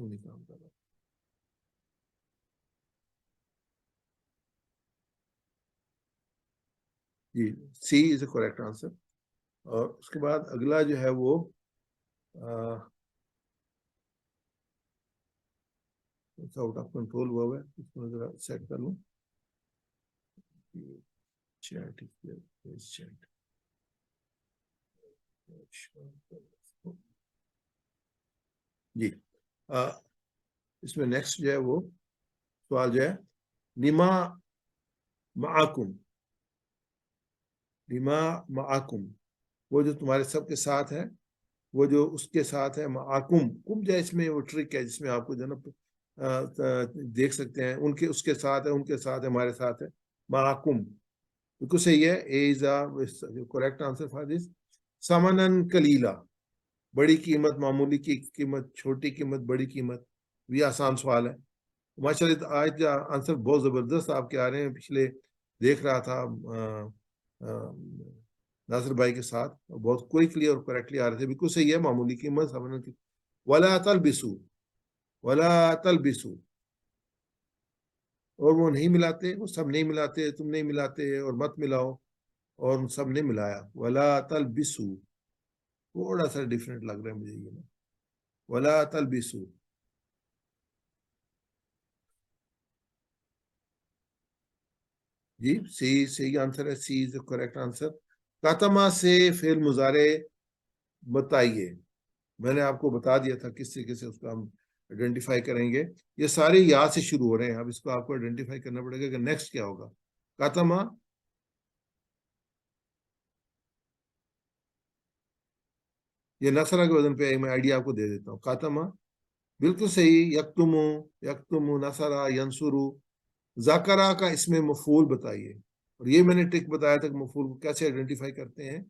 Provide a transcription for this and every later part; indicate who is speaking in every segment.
Speaker 1: کیوں نہیں کام کر رہا؟ جی سی از اے کریکٹ آنسر. اور اس کے بعد اگلا جو ہے وہ آؤٹ آف کنٹرول ہوا ہوا ہے, اس کو ذرا سیٹ کر لوں. جی اس میں نیکسٹ جو ہے وہ سوال جو ہے لما معکم, لما معکم, وہ جو تمہارے سب کے ساتھ ہے, وہ جو اس کے ساتھ ہے معکم, کم جو ہے اس میں وہ ٹرک ہے جس میں آپ کو جو ہے نا دیکھ سکتے ہیں, ان کے اس کے ساتھ ہے, ان کے ساتھ ہے, ہمارے ساتھ ہے, معکم بالکل صحیح ہے. A is correct answer for this. سمنن کلیلہ, بڑی قیمت, معمولی کی قیمت, چھوٹی قیمت, بڑی قیمت, یہ آسان سوال ہے. ماشاء اللہ آج آنسر بہت زبردست آپ کے آ رہے ہیں. پچھلے دیکھ رہا تھا ناصر بھائی کے ساتھ, بہت کوئکلی اور کریکٹلی آ رہے تھے. بالکل صحیح ہے, معمولی قیمت, سمنن کی. ولا تلبسو, ولا تلبسو, اور وہ نہیں ملاتے, وہ سب نہیں ملاتے, تم نہیں ملاتے, اور مت ملاؤ, اور سب نے ملایا. ولا تلبسو تھوڑا سا ڈفرینٹ لگ رہا ہے مجھے یہ نا, ولا تلبسو. جی صحیح آنسر ہے, سی از کریکٹ آنسر. کاتما سے فعل مضارع بتائیے. میں نے آپ کو بتا دیا تھا کس طریقے سے اس کو ہم آئیڈینٹیفائی کریں گے. یہ سارے یا سے شروع ہو رہے ہیں, اب اس کو آپ کو آئیڈینٹیفائی کرنا پڑے گا کہ نیکسٹ کیا ہوگا. کاتما, یہ نصرہ کے وزن پہ میں آئیڈیا آپ کو دے دیتا ہوں. کاتما بالکل صحیح. یکتمو, یکتمو, نصرہ, ینصرو. ذاکرہ کا اس میں مفعول بتائیے, اور یہ میں نے ٹرک بتایا تھا کہ مفعول کو کیسے آئیڈینٹیفائی کرتے ہیں.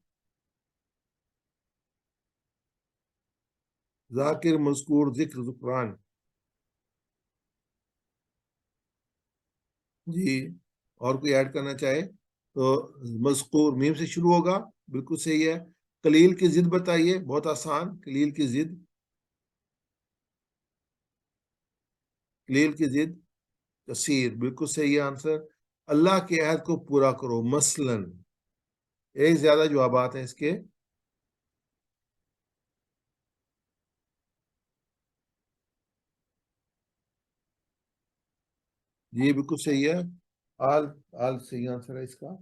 Speaker 1: ذاکر, مذکور, ذکر, ذکران. جی اور کوئی ایڈ کرنا چاہے تو مذکور میم سے شروع ہوگا, بالکل صحیح ہے. قلیل کی ضد بتائیے, بہت آسان. قلیل کی ضد, قلیل کی ضد کثیر, بالکل صحیح ہے آنسر. اللہ کے عہد کو پورا کرو, مثلاً. ایک زیادہ جوابات ہیں اس کے. جی بالکل صحیح ہے. آل صحیح آنسر ہے اس کا.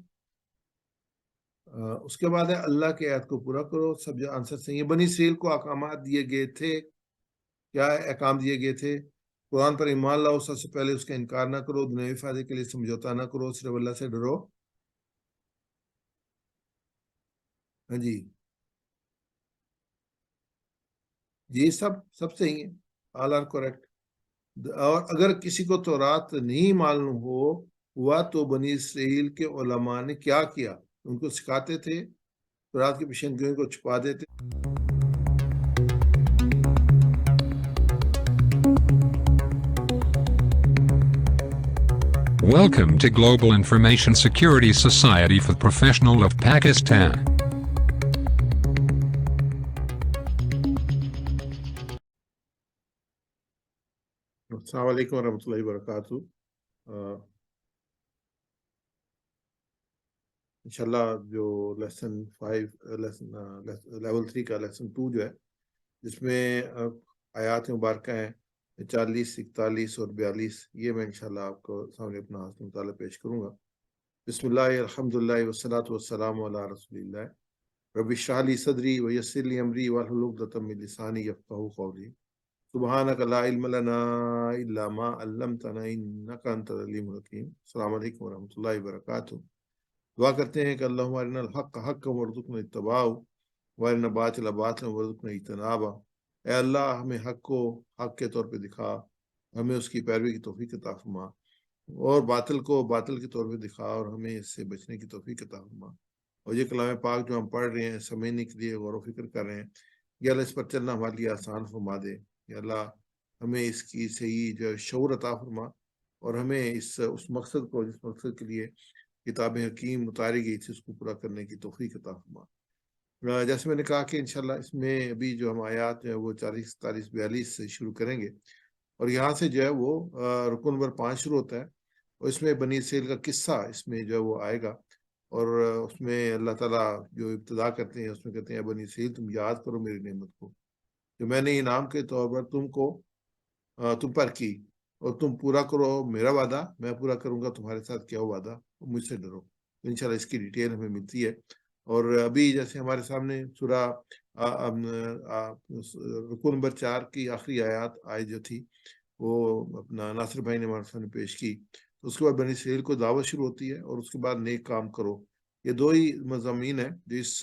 Speaker 1: اس کے بعد ہے اللہ کے عہد کو پورا کرو, سب جو آنسر صحیح ہے. بنی اسرائیل کو احکامات دیے گئے تھے, کیا احکام دیے گئے تھے؟ قرآن پر ایمان لاؤ, سب سے پہلے اس کا انکار نہ کرو, دنیاوی فائدے کے لیے سمجھوتا نہ کرو, صرف اللہ سے ڈرو. ہاں جی, جی سب صحیح ہیں, آل آر کریکٹ. اور اگر کسی کو تورات نہیں معلوم ہوا تو بنی اسرائیل کے علماء نے کیا کیا؟ ان کو سکھاتے تھے, تورات کی پیشنگوئیوں کو چھپا دیتے.
Speaker 2: Welcome to Global Information Security Society for Professionals of Pakistan.
Speaker 1: السلام علیکم ورحمۃ اللہ وبرکاتہ. انشاءاللہ جو لیسن 5 لیول 3 کا لیسن 2 جو ہے, جس میں آیات مبارکہ ہیں 40, 41 اور 42, یہ میں انشاءاللہ آپ کو سامنے اپنا حاصل مطالعہ پیش کروں گا. بسم اللہ, الحمدللہ, والصلاۃ والسلام علی رسول اللہ. رب اشرح لی صدری ویسر لی امری واحلل عقدۃ من لسانی یفقہوا قولی. سبحانک لا علم لنا الا ما علمتنا انک انت العلیم الحکیم. السلام علیکم ورحمۃ اللہ وبرکاتہ. دعا کرتے ہیں کہ اللہم ارنا الحق حقا وارزقنا اتباعہ وارنا الباطل باطلا وارزقنا اجتنابہ. اے اللہ, ہمیں حق کو حق کے طور پہ دکھا, ہمیں اس کی پیروی کی توفیق عطا فرما, اور باطل کو باطل کے طور پہ دکھا, اور ہمیں اس سے بچنے کی توفیق عطا فرما. اور یہ کلام پاک جو ہم پڑھ رہے ہیں, سمجھنے کے لیے غور و فکر کر رہے ہیں, یا اللہ اس پر چلنا ہمارے لیے آسان فرما دے. یا اللہ ہمیں اس کی صحیح جو شعور عطا فرما, اور ہمیں اس مقصد کو, جس مقصد کے لیے کتاب حکیم اتاری گئی تھی, اس کو پورا کرنے کی توفیق عطا فرما. جیسے میں نے کہا کہ انشاءاللہ اس میں ابھی جو ہم آیات جو ہے وہ 40 41 42 سے شروع کریں گے، اور یہاں سے جو ہے وہ رکن نمبر 5 شروع ہوتا ہے، اور اس میں بنی اسرائیل کا قصہ اس میں جو ہے وہ آئے گا، اور اس میں اللہ تعالیٰ جو ابتدا کرتے ہیں اس میں کہتے ہیں بنی اسرائیل تم یاد کرو میری نعمت کو جو میں نے انعام کے طور پر تم پر کی، اور تم پورا کرو میرا وعدہ، میں پورا کروں گا تمہارے ساتھ کیا ہوا وعدہ، مجھ سے ڈرو۔ انشاءاللہ اس کی ڈیٹیل ہمیں ملتی ہے، اور ابھی جیسے ہمارے سامنے سورہ رکو نمبر 4 کی آخری آیت جو تھی وہ اپنا ناصر بھائی نے ہمارے سامنے پیش کی، تو اس کے بعد بنی اسرائیل کو دعوت شروع ہوتی ہے، اور اس کے بعد نیک کام کرو۔ یہ دو ہی مضامین ہیں جو اس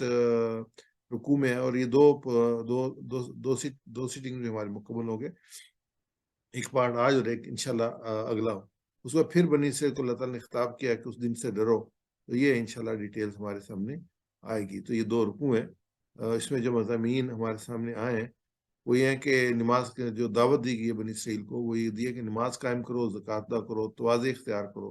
Speaker 1: رکوع میں ہے، اور یہ دو سیٹنگ جو ہمارے مکمل ہو گئے، ایک پارٹ آج اور ایک انشاءاللہ اگلا ہو۔ اس کے بعد پھر بنی اسرائیل کو اللہ تعالیٰ نے خطاب کیا کہ اس دن سے ڈرو، تو یہ انشاءاللہ ڈیٹیلز ہمارے سامنے آئے گی۔ تو یہ دو رکوع ہیں، اس میں جو مضامین ہمارے سامنے آئے ہیں وہ یہ ہے کہ نماز کے جو دعوت دی گئی ہے بنی اسرائیل کو، وہ یہ دی ہے کہ نماز قائم کرو، زکوٰۃ ادا کرو، تواضع اختیار کرو،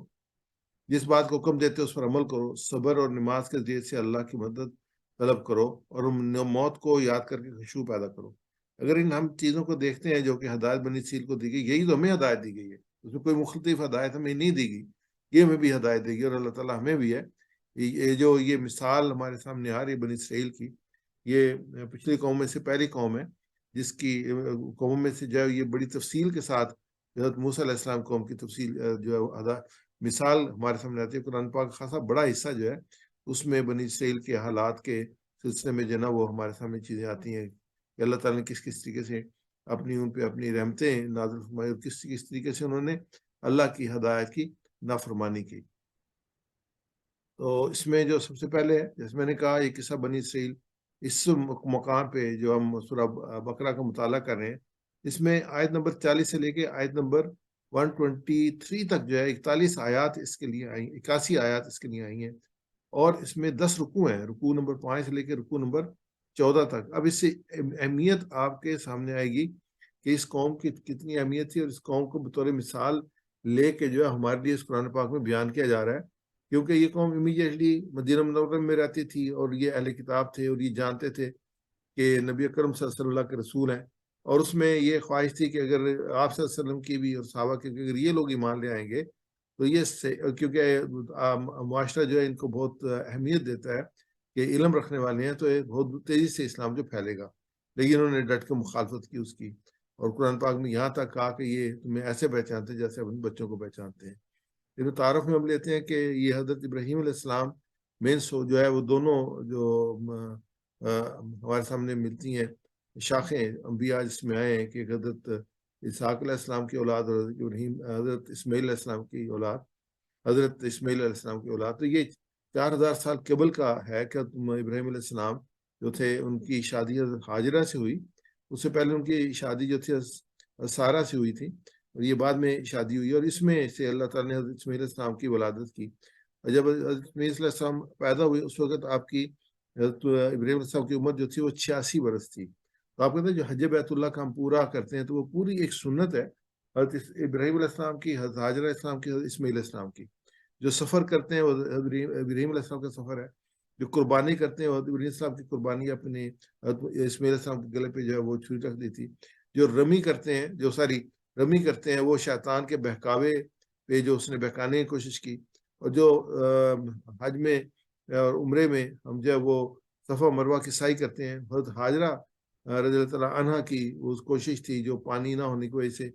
Speaker 1: جس بات کو حکم دیتے اس پر عمل کرو، صبر اور نماز کے ذریعے سے اللہ کی مدد طلب کرو، اور موت کو یاد کر کے خشوع پیدا کرو۔ اگر ان ہم چیزوں کو دیکھتے ہیں جو کہ ہدایت بنی اسرائیل کو دی گئی، یہی تو ہمیں ہدایت دی گئی ہے، اس میں کوئی مختلف ہدایت ہمیں نہیں دی گئی، یہ ہمیں بھی ہدایت دے گی، اور اللہ تعالیٰ ہمیں بھی ہے۔ یہ مثال ہمارے سامنے آ رہی ہے بنی اسرائیل کی، یہ پچھلی قوم میں سے پہلی قوم ہے جس کی قوم میں سے جو ہے یہ بڑی تفصیل کے ساتھ حضرت موسیٰ علیہ السلام قوم کی تفصیل جو ہے مثال ہمارے سامنے آتی ہے۔ قرآن پاک خاصا بڑا حصہ جو ہے اس میں بنی اسرائیل کے حالات کے سلسلے میں جو ہے نا وہ ہمارے سامنے چیزیں آتی ہیں کہ اللہ تعالیٰ نے کس کس طریقے سے ان پہ اپنی رحمتیں نازل فرمائی، اور کس طریقے سے انہوں نے اللہ کی ہدایت کی نافرمانی کی۔ تو اس میں جو سب سے پہلے جیسے میں نے کہا یہ قصہ بنی اسرائیل، اس مقام پہ جو ہم سورہ بقرہ کا مطالعہ کر رہے ہیں، اس میں آیت نمبر 40 سے لے کے آیت نمبر 123 تک جو ہے 41 آیات اس کے لیے آئی، 81 آیات اس کے لیے آئی ہیں، اور اس میں 10 رکوع ہیں، رکوع نمبر 5 سے لے کے رکوع نمبر 14 تک۔ اب اس سے اہمیت آپ کے سامنے آئے گی کہ اس قوم کی کتنی اہمیت تھی، اور اس قوم کو بطور مثال لے کے جو ہے ہمارے لیے اس قرآن پاک میں بیان کیا جا رہا ہے، کیونکہ یہ قوم امیڈیٹلی مدینہ منورہ میں رہتی تھی، اور یہ اہل کتاب تھے، اور یہ جانتے تھے کہ نبی اکرم صلی اللہ علیہ وسلم کے رسول ہیں، اور اس میں یہ خواہش تھی کہ اگر آپ صلی اللہ علیہ وسلم کی بھی اور صحابہ کی اگر یہ لوگ ایمان لے آئیں گے تو یہ کیونکہ معاشرہ جو ہے ان کو بہت اہمیت دیتا ہے کہ علم رکھنے والے ہیں، تو یہ بہت تیزی سے اسلام جو پھیلے گا، لیکن انہوں نے ڈٹ کے مخالفت کی اس کی، اور قرآن پاک میں یہاں تک کہا کہ یہ تمہیں ایسے پہچانتے ہیں جیسے اپنے بچوں کو پہچانتے ہیں۔ لیکن تعارف میں ہم لیتے ہیں کہ یہ حضرت ابراہیم علیہ السلام جو ہے وہ دونوں جو ہمارے سامنے ملتی ہیں شاخیں انبیاء جس میں آئے ہیں کہ حضرت اسحاق علیہ السلام کی اولاد، اور حضرت اسماعیل علیہ السلام کی اولاد، حضرت اسماعیل علیہ السلام کی اولاد، تو یہ 4000 سال قبل کا ہے کہ ابراہیم علیہ السلام جو تھے ان کی شادی حضرت ہاجرہ سے ہوئی، اس سے پہلے ان کی شادی جو تھی سارہ سے ہوئی تھی، اور یہ بعد میں شادی ہوئی، اور اس میں سے اللہ تعالیٰ نے حضرت اسماعیل علیہ السلام کی ولادت کی۔ اور جب حضرت اسماعیل علیہ السلام پیدا ہوئے اس وقت آپ کی حضرت ابراہیم علیہ السلام کی عمر جو تھی وہ 86 برس تھی۔ تو آپ کہتے ہیں جو حج بیت اللہ کا ہم پورا کرتے ہیں تو وہ پوری ایک سنت ہے حضرت ابراہیم علیہ السلام کی، حضرت ہاجرہ علیہ السلام کی، حضرت اسماعیل علیہ السلام کی۔ جو سفر کرتے ہیں وہ ابراہیم علیہ السلام کا سفر ہے، جو قربانی کرتے ہیں وہ ابراہیم علیہ السلام کی قربانی اپنے اسماعیل علیہ السلام کے گلے پہ جو ہے وہ چھری رکھ دی تھی۔ جو رمی کرتے ہیں وہ شیطان کے بہکاوے پہ جو اس نے بہکانے کی کوشش کی، اور جو حج میں اور عمرے میں ہم جو ہے وہ صفا مروہ کی سعی کرتے ہیں، حضرت ہاجرہ رضی اللہ تعالیٰ عنہ کی وہ کوشش تھی جو پانی نہ ہونے کی وجہ سے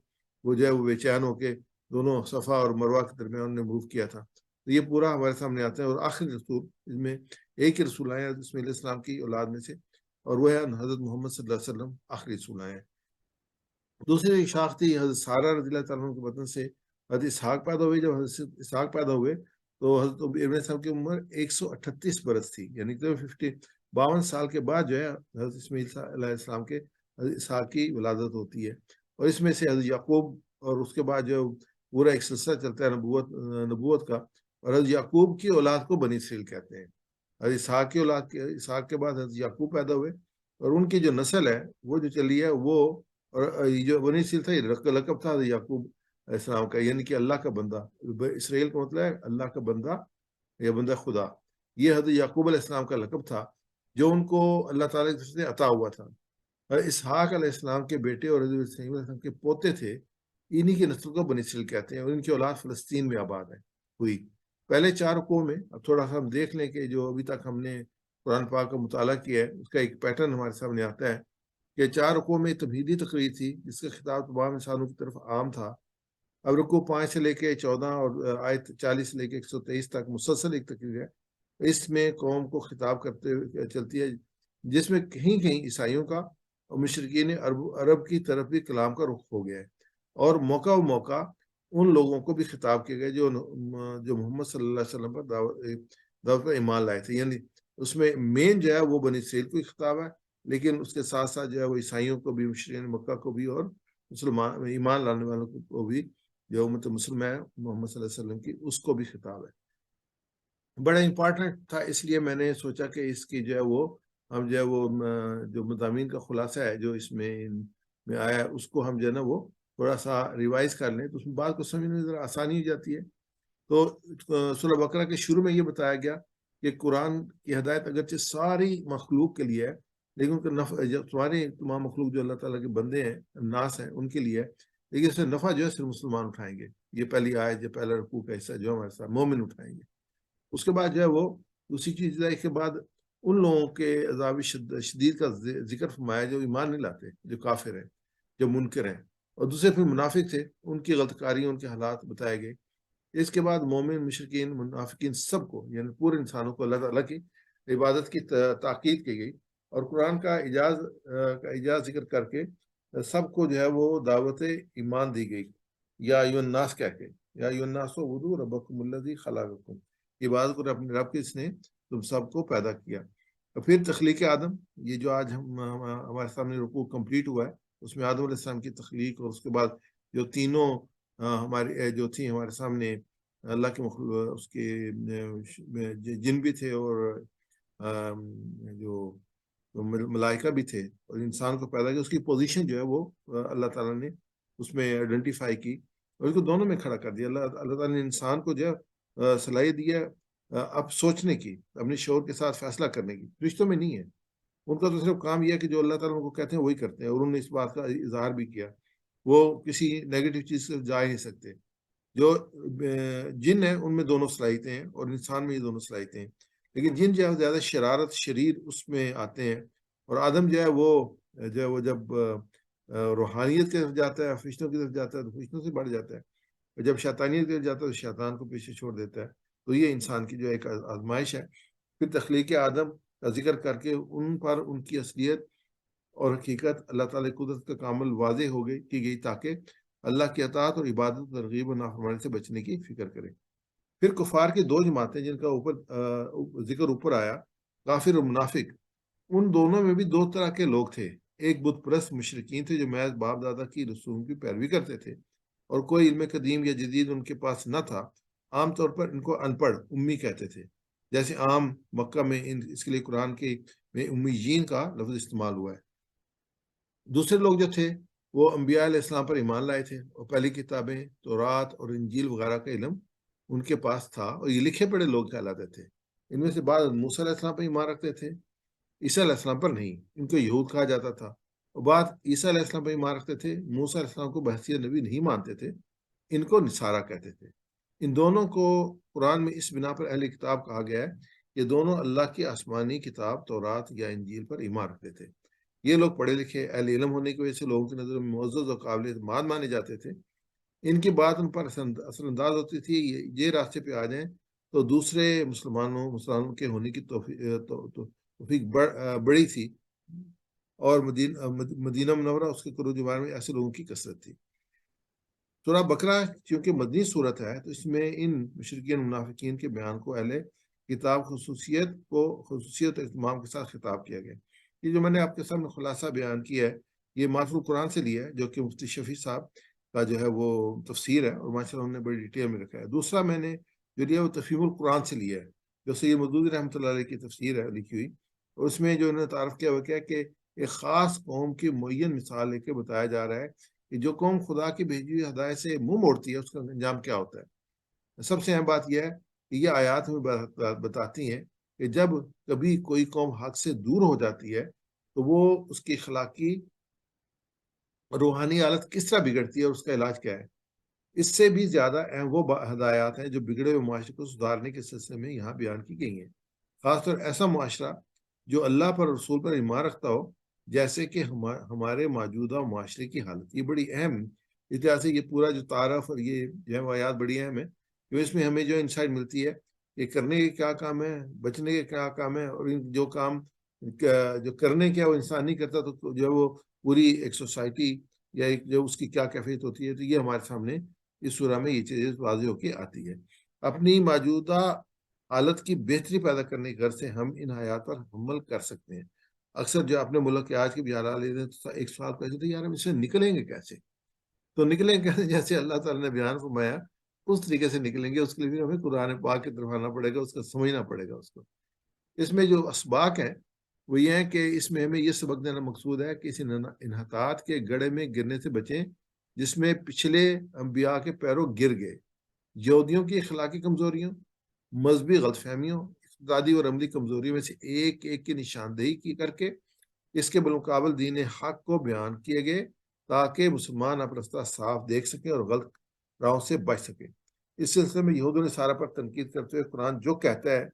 Speaker 1: وہ جو ہے وہ بے چین ہو کے دونوں صفا اور مروہ کے درمیان انہوں نے موو کیا تھا۔ تو یہ پورا ہمارے سامنے آتا ہے، اور آخری رسول اس میں ایک ہی رسول آئے ہیں اسماعیل علیہ السلام کی اولاد میں سے، اور وہ ہے حضرت محمد صلی اللہ علیہ وسلم آخری رسول آئے ہیں۔ دوسری شاخ تھی حضرت سارہ رضی اللہ تعالیٰ کے وطن سے حضرت اسحاق پیدا ہوئے۔ جب حضرت اسحاق پیدا ہوئے تو حضرت ابن السلام کی عمر 138 برس تھی، یعنی کہ 52 سال کے بعد جو ہے حضرت اسماعیل علیہ السلام کے حضرت اسحاق کی ولادت ہوتی ہے، اور اس میں سے حضرت یعقوب، اور اس کے بعد جو پورا ایک سلسلہ چلتا ہے نبوت کا، اور حضرت یعقوب کی اولاد کو بنی اسرائیل کہتے ہیں۔ حضرت اسحاق کے بعد حضرت یعقوب پیدا ہوئے، اور ان کی جو نسل ہے وہ جو چلی ہے وہ، اور جو بنی اسرائیل تھا یہ لقب تھا یعقوب علیہ السلام کا، یعنی کہ اللہ کا بندہ۔ اسرائیل کا مطلب ہے اللہ کا بندہ یا بندہ خدا، یہ حضرت یعقوب علیہ السلام کا لقب تھا جو ان کو اللہ تعالیٰ کی طرف سے عطا ہوا تھا، اور اسحاق علیہ السلام کے بیٹے اور حضرت اسماعیل علیہ السلام کے پوتے تھے، انہی کی نسل کو بنی اسرائیل کہتے ہیں، اور ان کی اولاد فلسطین میں آباد ہوئی۔ پہلے 4 رکوع میں اب تھوڑا سا ہم دیکھ لیں کہ جو ابھی تک ہم نے قرآن پاک کا مطالعہ کیا ہے اس کا ایک پیٹرن ہمارے سامنے آتا ہے کہ 4 رکوع میں تمہیدی تقریر تھی جس کا خطاب تمام انسانوں کی طرف عام تھا۔ اب رکوع 5 سے لے کے 14 اور آیت 40 سے لے کے 123 تک مسلسل ایک تقریر ہے، اس میں قوم کو خطاب کرتے ہوئے چلتی ہے، جس میں کہیں کہیں عیسائیوں کا اور مشرکین عرب کی طرف بھی کلام کا رخ ہو گیا ہے، اور موقع و موقع ان لوگوں کو بھی خطاب کیے گئے جو محمد صلی اللہ علیہ وسلم پر دعوت پر ایمان لائے تھے۔ یعنی اس میں مین جو ہے وہ بنی اسرائیل کو خطاب ہے، لیکن اس کے ساتھ ساتھ جو ہے وہ عیسائیوں کو بھی، مشرکین مکہ کو بھی، اور مسلمان ایمان لانے والوں کو بھی، جو امت مسلمہ ہے محمد صلی اللہ علیہ وسلم کی، اس کو بھی خطاب ہے۔ بڑا امپورٹنٹ تھا، اس لیے میں نے سوچا کہ اس کی جو ہے وہ ہم جو ہے وہ جو مضامین کا خلاصہ ہے جو اس میں آیا اس کو ہم جو ہے نا وہ تھوڑا سا ریوائز کر لیں تو اس میں بات کو سمجھنے میں ذرا آسانی ہو جاتی ہے۔ تو سورہ بقرہ کے شروع میں یہ بتایا گیا کہ قرآن کی ہدایت اگرچہ ساری مخلوق کے لیے ہے، لیکن ان کا نفع تمام مخلوق جو اللہ تعالیٰ کے بندے ہیں، ناس ہیں، ان کے لیے ہے، لیکن اس سے نفع جو ہے صرف مسلمان اٹھائیں گے۔ یہ پہلی آیت، جو پہلا رکوع کا حصہ جو ہمارے ساتھ مومن اٹھائیں گے۔ اس کے بعد جو ہے وہ دوسری چیز ہے، کے بعد ان لوگوں کے عذاب شدید کا ذکر فرمایا جو ایمان نہیں لاتے، جو کافر ہیں، جو منکر ہیں، اور دوسرے پھر منافق تھے، ان کی غلط کاریوں، ان کے حالات بتائے گئے۔ اس کے بعد مومن، مشرکین، منافقین سب کو، یعنی پورے انسانوں کو اللہ تعالیٰ کی عبادت کی تاکید کی گئی، اور قرآن کا اعجاز ذکر کر کے سب کو جو ہے وہ دعوت ایمان دی گئی، یا ایھا الناس کہہ کے، یا ایھا الناس اعبدوا ربکم الذی خلقکم، عبادت کرو اپنے رب کی، اس نے تم سب کو پیدا کیا۔ اور پھر تخلیق آدم، یہ جو آج ہمارے سامنے رکوع کمپلیٹ ہوا ہے، اس میں آدم علیہ السلام کی تخلیق، اور اس کے بعد جو تینوں ہمارے جو تھی ہمارے سامنے اللہ کے مخلوق، اس کے جن بھی تھے، اور جو ملائکہ بھی تھے، اور انسان کو پیدا کیا، اس کی پوزیشن جو ہے وہ اللہ تعالیٰ نے اس میں آئیڈینٹیفائی کی، اور اس کو دونوں میں کھڑا کر دیا۔ اللہ تعالیٰ نے انسان کو جو ہے صلاحیت دی ہے اب سوچنے کی، اپنے شعور کے ساتھ فیصلہ کرنے کی۔ رشتوں میں نہیں ہے، ان کا تو صرف کام یہ ہے کہ جو اللہ تعالیٰ ان کو کہتے ہیں وہی کرتے ہیں، اور انہوں نے اس بات کا اظہار بھی کیا، وہ کسی نیگیٹو چیز سے جا ہی نہیں سکتے۔ جو جن ہیں ان میں دونوں صلاحیتیں ہیں، اور انسان میں یہ دونوں صلاحیتیں ہیں، لیکن جن جو ہے زیادہ شرارت، شریر اس میں آتے ہیں، اور آدم جو ہے وہ جب روحانیت کی طرف جاتا ہے، فرشتوں کی طرف جاتا ہے تو فرشتوں سے بڑھ جاتا ہے، اور جب شیطانیت کی طرف جاتا ہے تو شیطان کو پیچھے چھوڑ دیتا ہے۔ تو یہ انسان کی جو ایک آزمائش ہے۔ پھر تخلیق آدم کا ذکر کر کے ان پر ان کی اصلیت اور حقیقت، اللہ تعالیٰ کی قدرت کا کامل واضح کی گئی تاکہ اللہ کی اطاعت اور عبادت، ترغیب اور نافرمانی سے بچنے کی فکر کریں۔ پھر کفار کی 2 جماعتیں جن کا ذکر اوپر آیا، کافر اور منافق، ان دونوں میں بھی 2 طرح کے لوگ تھے۔ ایک بت پرست مشرکین تھے جو محض باپ دادا کی رسوم کی پیروی کرتے تھے، اور کوئی علم قدیم یا جدید ان کے پاس نہ تھا۔ عام طور پر ان کو ان پڑھ، امی کہتے تھے، جیسے عام مکہ میں اس کے لیے قرآن میں امیین کا لفظ استعمال ہوا ہے۔ دوسرے لوگ جو تھے وہ انبیاء علیہ السلام پر ایمان لائے تھے، اور پہلی کتابیں تورات اور انجیل وغیرہ کا علم ان کے پاس تھا، اور یہ لکھے پڑھے لوگ کہلاتے تھے۔ ان میں سے بعض موسیٰ علیہ السلام پر ایمان رکھتے تھے، عیسیٰ علیہ السلام پر نہیں، ان کو یہود کہا جاتا تھا، اور بعض عیسیٰ علیہ السلام پر ایمان رکھتے تھے، موسیٰ علیہ السلام کو بحیثیت نبی نہیں مانتے تھے، ان کو نصارہ کہتے تھے۔ ان دونوں کو قرآن میں اس بنا پر اہل کتاب کہا گیا ہے کہ دونوں اللہ کی آسمانی کتاب تورات یا انجیل پر ایمان رکھتے تھے۔ یہ لوگ پڑھے لکھے، اہل علم ہونے کی وجہ سے لوگوں کی نظر میں معزز اور قابل اعتماد مانے جاتے تھے۔ ان کی بات ان پر اثر انداز ہوتی تھی، یہ راستے پہ آ جائیں تو دوسرے مسلمانوں کے ہونے کی توفیق بڑی تھی، اور مدینہ منورہ اس کے قرب جوار میں ایسے لوگوں کی کثرت تھی۔ سورہ بقرہ چونکہ مدنی صورت ہے تو اس میں ان مشرکین منافقین کے بیان کو اہل کتاب خصوصیت اہتمام کے ساتھ خطاب کیا گیا۔ یہ جو میں نے آپ کے سامنے خلاصہ بیان کیا ہے، یہ ماتن قرآن سے لیا ہے، جو کہ مفتی شفیع صاحب کا جو ہے وہ تفسیر ہے، اور ماشاء اللہ انہوں نے بڑی ڈیٹیل میں رکھا ہے۔ دوسرا میں نے جو لیا وہ تفہیم القرآن سے لیا ہے، جو سید مودودی رحمۃ اللہ علیہ کی تفسیر ہے لکھی ہوئی، اور اس میں جو انہوں نے تعارف کیا وہ کیا کہ ایک خاص قوم کی معین مثال لے کے بتایا جا رہا ہے کہ جو قوم خدا کی بھیجی ہوئی ہدایت سے منہ موڑتی ہے اس کا انجام کیا ہوتا ہے۔ سب سے اہم بات یہ ہے کہ یہ آیات ہمیں بتاتی ہیں کہ جب کبھی کوئی قوم حق سے دور ہو جاتی ہے تو وہ اس کی اخلاقی روحانی حالت کس طرح بگڑتی ہے اور اس کا علاج کیا ہے۔ اس سے بھی زیادہ اہم وہ ہدایات ہیں جو بگڑے ہوئے معاشرے کو سدھارنے کے سلسلے میں یہاں بیان کی گئی ہیں، خاص طور ایسا معاشرہ جو اللہ پر رسول پر ایمان رکھتا ہو، جیسے کہ ہمارے موجودہ معاشرے کی حالت۔ یہ بڑی اہم اتہاس ہے، یہ پورا جو تعارف اور یہ جو ہے آیات بڑی اہم ہے، جو اس میں ہمیں جو انسائٹ ملتی ہے کہ کرنے کے کیا کام ہے، بچنے کے کیا کام ہے، اور جو کام جو کرنے کیا وہ انسان نہیں کرتا تو جو وہ پوری ایک سوسائٹی یا ایک جو اس کی کیا کیفیت ہوتی ہے، تو یہ ہمارے سامنے اس سورہ میں یہ چیز واضح ہو کے آتی ہے۔ اپنی موجودہ حالت کی بہتری پیدا کرنے کی غرض سے ہم ان حیات پر عمل کر سکتے ہیں۔ اکثر جو اپنے ملک کے آج کے بھی حالات لیتے ہیں تو ایک سوال کہتے تھے یار ہم اس سے نکلیں گے کیسے؟ تو نکلیں گے کیسے؟ جیسے اللہ تعالیٰ نے بیان فرمایا اس طریقے سے نکلیں گے، اس کے لیے بھی ہمیں قرآن پاک کی طرف آنا پڑے گا، اس کا سمجھنا پڑے گا اس کو۔ اس میں جو اسباق ہیں وہ یہ ہیں کہ اس میں ہمیں یہ سبق دینا مقصود ہے کہ اس انحطاط کے گڑھے میں گرنے سے بچیں جس میں پچھلے انبیاء کے پیروں گر گئے۔ یہودیوں کی اخلاقی کمزوریوں، مذہبی غلط فہمیوں، اقتصادی اور عملی کمزوریوں میں سے ایک ایک کی نشاندہی کی کر کے اس کے بالمقابل دین حق کو بیان کیے گئے تاکہ مسلمان اپنا راستہ صاف دیکھ سکیں اور غلط راہوں سے بچ سکیں۔ اس سلسلے میں یہود و نصارہ پر تنقید کرتے ہوئے قرآن جو کہتا ہے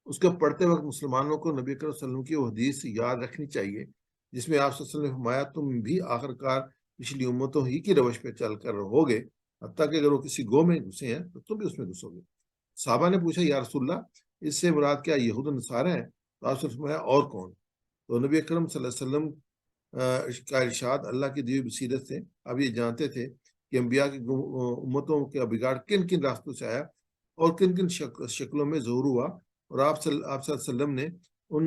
Speaker 1: اس کو پڑھتے وقت مسلمانوں کو نبی کریم صلی اللہ علیہ وسلم کی وہ حدیث یاد رکھنی چاہیے جس میں آپ صلی اللہ علیہ وسلم نے فرمایا تم بھی آخر کار پچھلی امتوں ہی کی روش پہ چل کر رہو گے، حتیٰ کہ اگر وہ کسی گو میں گھسے ہیں تو تم بھی اس میں گھسو گے۔ صحابہ نے پوچھا یا رسول اللہ اس سے مراد کیا یہود و نصارہ ہیں؟ تو آپ سے فرمایا اور کون؟ تو نبی اکرم صلی اللہ علیہ وسلم کا ارشاد اللہ کی دی ہوئی بصیرت سے اب یہ جانتے تھے کہ انبیاء کی امتوں کا بگاڑ کن کن راستوں سے آیا اور کن کن شکلوں میں ظہور ہوا، اور آپ صلی اللہ علیہ وسلم نے ان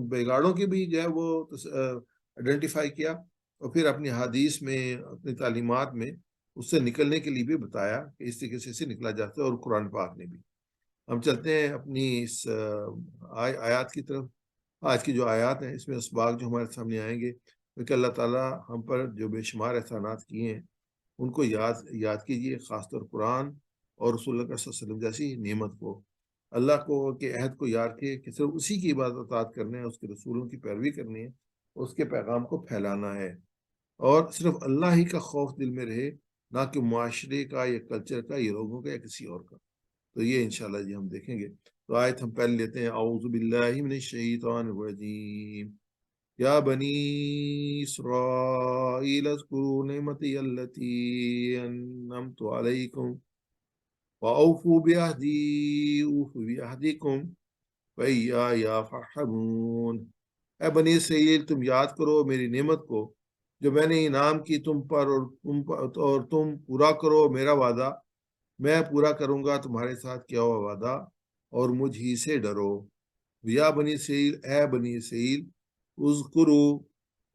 Speaker 1: بگاڑوں کی بھی جو ہے وہ آئیڈینٹیفائی کیا اور پھر اپنی حدیث میں اپنی تعلیمات میں اس سے نکلنے کے لیے بھی بتایا کہ اس طریقے سے نکلا جاتا ہے، اور قرآن پاک نے بھی۔ ہم چلتے ہیں اپنی اس آیات کی طرف۔ آج کی جو آیات ہیں اس میں اسباق جو ہمارے سامنے آئیں گے کہ اللہ تعالیٰ ہم پر جو بے شمار احسانات کیے ہیں ان کو یاد کیجیے، خاص طور قرآن اور رسول اللہ صلی اللہ علیہ وسلم جیسی نعمت کو، اللہ کو کے عہد کو یاد کیے کہ صرف اسی کی عبادت کرنے ہیں، اس کے رسولوں کی پیروی کرنی ہے، اس کے پیغام کو پھیلانا ہے، اور صرف اللہ ہی کا خوف دل میں رہے، نہ کہ معاشرے کا یا کلچر کا یا لوگوں کا یا کسی اور کا۔ تو یہ انشاءاللہ جی ہم دیکھیں گے۔ تو آیت ہم پہلے لیتے ہیں، اعوذ باللہ من الشیطان الرجیم، یا بنی اسرائیل اذکروا نعمتی التی انعمت علیکم وَأَوْفُوا بِعَهْدِي أُوفِ بِعَهْدِكُمْ وَإِيَّايَ فَارْحَبُونِ۔ اے بنی اسرائیل تم یاد کرو میری نعمت کو جو میں نے انعام کی تم پر، اور تم پورا کرو میرا وعدہ، میں پورا کروں گا تمہارے ساتھ کیا ہوا وعدہ، اور مجھ ہی سے ڈرو۔ یا بنی اسرائیل، اے بنی اسرائیل، اذکرو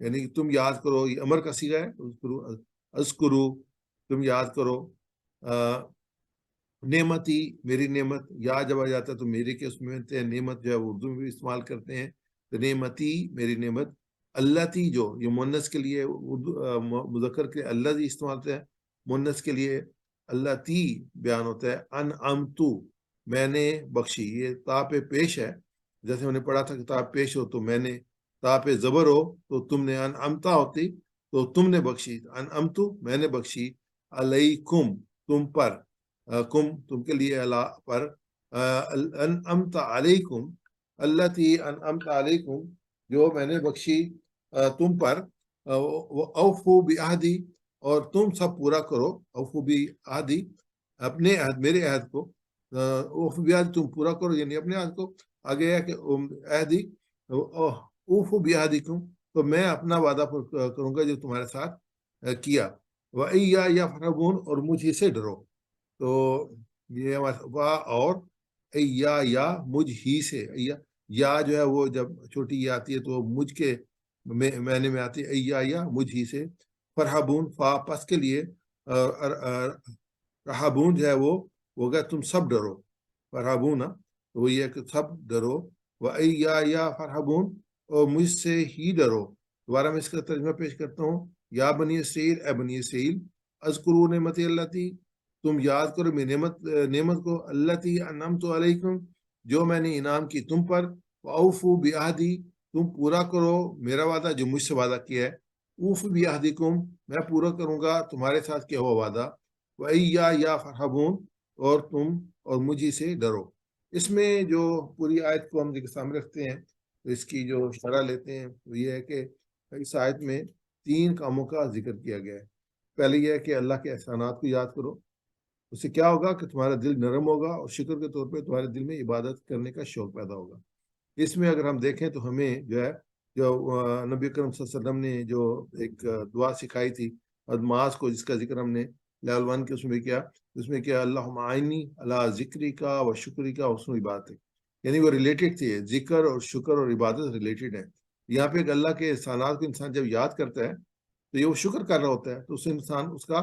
Speaker 1: یعنی کہ تم یاد کرو، یہ امر کا صیغہ ہے، اذکرو اذکرو تم یاد کرو، نعمتی میری نعمت، یا جب آ جاتا ہے تو میرے کے اس میں نعمت جو ہے وہ اردو میں بھی استعمال کرتے ہیں، تو نعمتی میری نعمت، اللہ تی جو یہ مونس کے لیے مذکر کے اللہ تی استعمال ہوتا ہے، مونس کے لیے اللہ تی بیان ہوتا ہے، انعمتو میں نے بخشی، یہ تا پہ پیش ہے، جیسے میں نے پڑھا تھا کہ تا پیش ہو تو میں نے، تا پہ زبر ہو تو تم نے، انعمتا ہوتی تو تم نے بخشی، انعمتو میں نے بخشی، علیکم تم پر، کم تم کے لیے، اللہ پر، انعمت علیکم التی انعمت علیکم جو میں نے بخشی تم پر، اوفو بعہدی اور تم سب پورا کرو، اوفو بعہدی اپنے عہد میرے عہد کو، اوفو بعہدی تم پورا کرو یعنی اپنے عہد کو، آگے ہے کہ عہدی اوفو بعہدکم تو میں اپنا وعدہ کروں گا جو تمہارے ساتھ کیا، وَإِيَّايَ فَارْحَبُونِ اور مجھے سے ڈرو۔ تو یہ اور یا مجھ ہی سے، یا جو ہے وہ جب چھوٹی یا آتی ہے تو مجھ کے معنی میں آتی ہے، یا مجھ ہی سے، فرحبون فا پس کے لیے، رحبون جو ہے وہ ہوگا تم سب ڈرو، فرحبون تو وہ یہ کہ سب ڈرو، یا فرحبون اور مجھ سے ہی ڈرو۔ دوبارہ میں اس کا ترجمہ پیش کرتا ہوں، یا بنی اسرائیل، اے بنی اسرائیل، اذکروا نعمت اللہ تی تم یاد کرو میری نعمت کو، التی انعمت علیکم، جو میں نے انعام کی تم پر، واوفوا بعہدی، تم پورا کرو میرا وعدہ جو مجھ سے وعدہ کیا ہے، اوف بعہدکم، میں پورا کروں گا تمہارے ساتھ کیا ہوا وعدہ، وَإِيَّايَ فَارْهَبُونَ، اور تم اور مجھے سے ڈرو۔ اس میں جو پوری آیت کو ہم سامنے رکھتے ہیں تو اس کی جو شرح لیتے ہیں وہ یہ ہے کہ اس آیت میں 3 کاموں کا ذکر کیا گیا ہے۔ پہلے یہ ہے کہ اللہ کے احسانات کو یاد کرو، اس سے کیا ہوگا کہ تمہارا دل نرم ہوگا اور شکر کے طور پہ تمہارے دل میں عبادت کرنے کا شوق پیدا ہوگا۔ اس میں اگر ہم دیکھیں تو ہمیں جو ہے جو نبی اکرم صلی اللہ علیہ وسلم نے جو ایک دعا سکھائی تھی معاذ کو، جس کا ذکر ہم نے لیول 1 کے اس میں کیا، اس میں کیا اللہم اعنی علی ذکری کا و شکری کا حسن عبادت، یعنی وہ ریلیٹڈ تھی، ذکر اور شکر اور عبادت ریلیٹڈ ہے۔ یہاں پہ اللہ کے احسانات کو انسان جب یاد کرتا ہے تو یہ وہ شکر کر رہا ہوتا ہے، تو اس انسان اس کا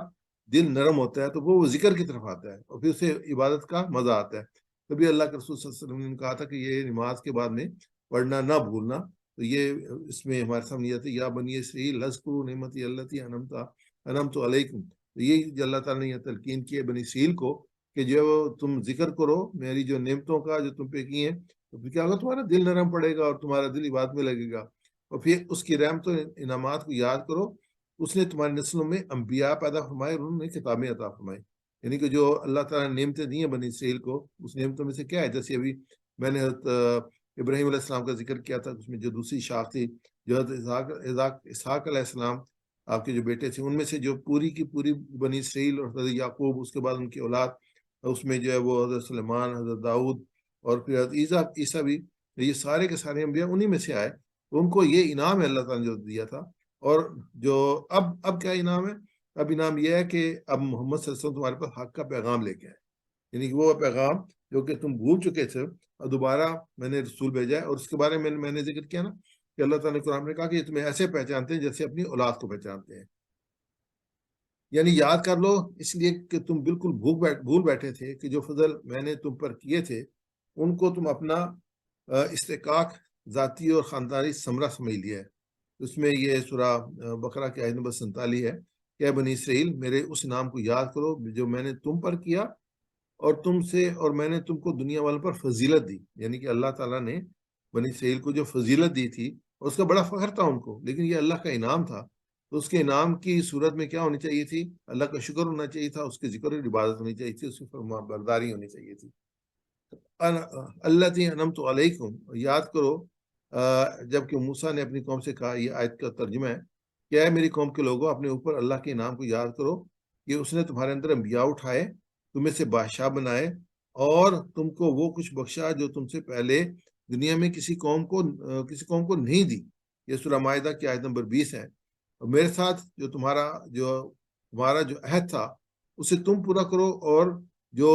Speaker 1: دل نرم ہوتا ہے، تو وہ ذکر کی طرف آتا ہے اور پھر اسے عبادت کا مزہ آتا ہے۔ تبھی اللہ کے رسول صلی اللہ علیہ وسلم نے کہا تھا کہ یہ نماز کے بعد میں پڑھنا نہ بھولنا، تو یہ اس میں ہمارے سامنے یہ تھا یا بنی اسرائیل اذکروا نعمتی التی انعمت علیکم، تو یہ جو اللہ تعالیٰ نے یہ تلقین کی ہے بنی اسرائیل کو کہ جو تم ذکر کرو میری جو نعمتوں کا جو تم پہ کی ہیں، تو پھر کیا ہوگا، تمہارا دل نرم پڑے گا اور تمہارا دل عبادت میں لگے گا، اور پھر اس کی رحمت و انعامات کو یاد کرو۔ اس نے تمہاری نسلوں میں انبیاء پیدا فرمائے اور انہوں نے کتابیں عطا فرمائی، یعنی کہ جو اللہ تعالیٰ نے نعمتیں دی ہیں بنی اسرائیل کو، اس نعمتوں میں سے کیا ہے، جیسے ابھی میں نے حضرت ابراہیم علیہ السلام کا ذکر کیا تھا، اس میں جو دوسری شاخ تھی جو حضرت اسحاق علیہ السلام آپ کے جو بیٹے تھے، ان میں سے جو پوری کی پوری بنی اسرائیل اور حضرت یعقوب، اس کے بعد ان کی اولاد، اس میں جو ہے وہ حضرت سلیمان، حضرت داؤد اور پھر حضرت عیسیٰ بھی، یہ سارے کے سارے انبیاء انہی میں سے آئے، ان کو یہ انعام ہے اللہ تعالیٰ نے جو دیا تھا۔ اور جو اب کیا انعام ہے، اب انعام یہ ہے کہ اب محمد صلی اللہ علیہ وسلم تمہارے پاس حق کا پیغام لے کے آئے، یعنی کہ وہ پیغام جو کہ تم بھول چکے تھے اور دوبارہ میں نے رسول بھیجا ہے، اور اس کے بارے میں نے ذکر کیا نا کہ اللہ تعالیٰ نے قرآن میں کہا کہ یہ تمہیں ایسے پہچانتے ہیں جیسے اپنی اولاد کو پہچانتے ہیں، یعنی یاد کر لو اس لیے کہ تم بالکل بھول بیٹھے تھے کہ جو فضل میں نے تم پر کیے تھے ان کو تم اپنا استحقاق ذاتی اور خاندانی ثمرہ سمجھ لیا ہے۔ اس میں یہ سورہ بقرہ کی آیت نمبر 47 ہے کہ اے بنی اسرائیل میرے اس انعام کو یاد کرو جو میں نے تم پر کیا اور میں نے تم کو دنیا والوں پر فضیلت دی، یعنی کہ اللہ تعالیٰ نے بنی اسرائیل کو جو فضیلت دی تھی اور اس کا بڑا فخر تھا ان کو، لیکن یہ اللہ کا انعام تھا، تو اس کے انعام کی صورت میں کیا ہونی چاہیے تھی، اللہ کا شکر ہونا چاہیے تھا، اس کے ذکر اور عبادت ہونی چاہیے تھی، اس کی فرما برداری ہونی چاہیے تھی۔ التی انعمت علیکم، یاد کرو جبکہ موسیٰ نے اپنی قوم سے کہا، یہ آیت کا ترجمہ ہے کہ اے میری قوم کے لوگوں اپنے اوپر اللہ کے انعام کو یاد کرو کہ اس نے تمہارے اندر انبیاء اٹھائے، تمہیں سے بادشاہ بنائے اور تم کو وہ کچھ بخشا جو تم سے پہلے دنیا میں کسی قوم کو نہیں دی۔ یہ سورہ مائدہ کی آیت نمبر 20 ہے۔ اور میرے ساتھ جو تمہارا جو عہد تھا اسے تم پورا کرو، اور جو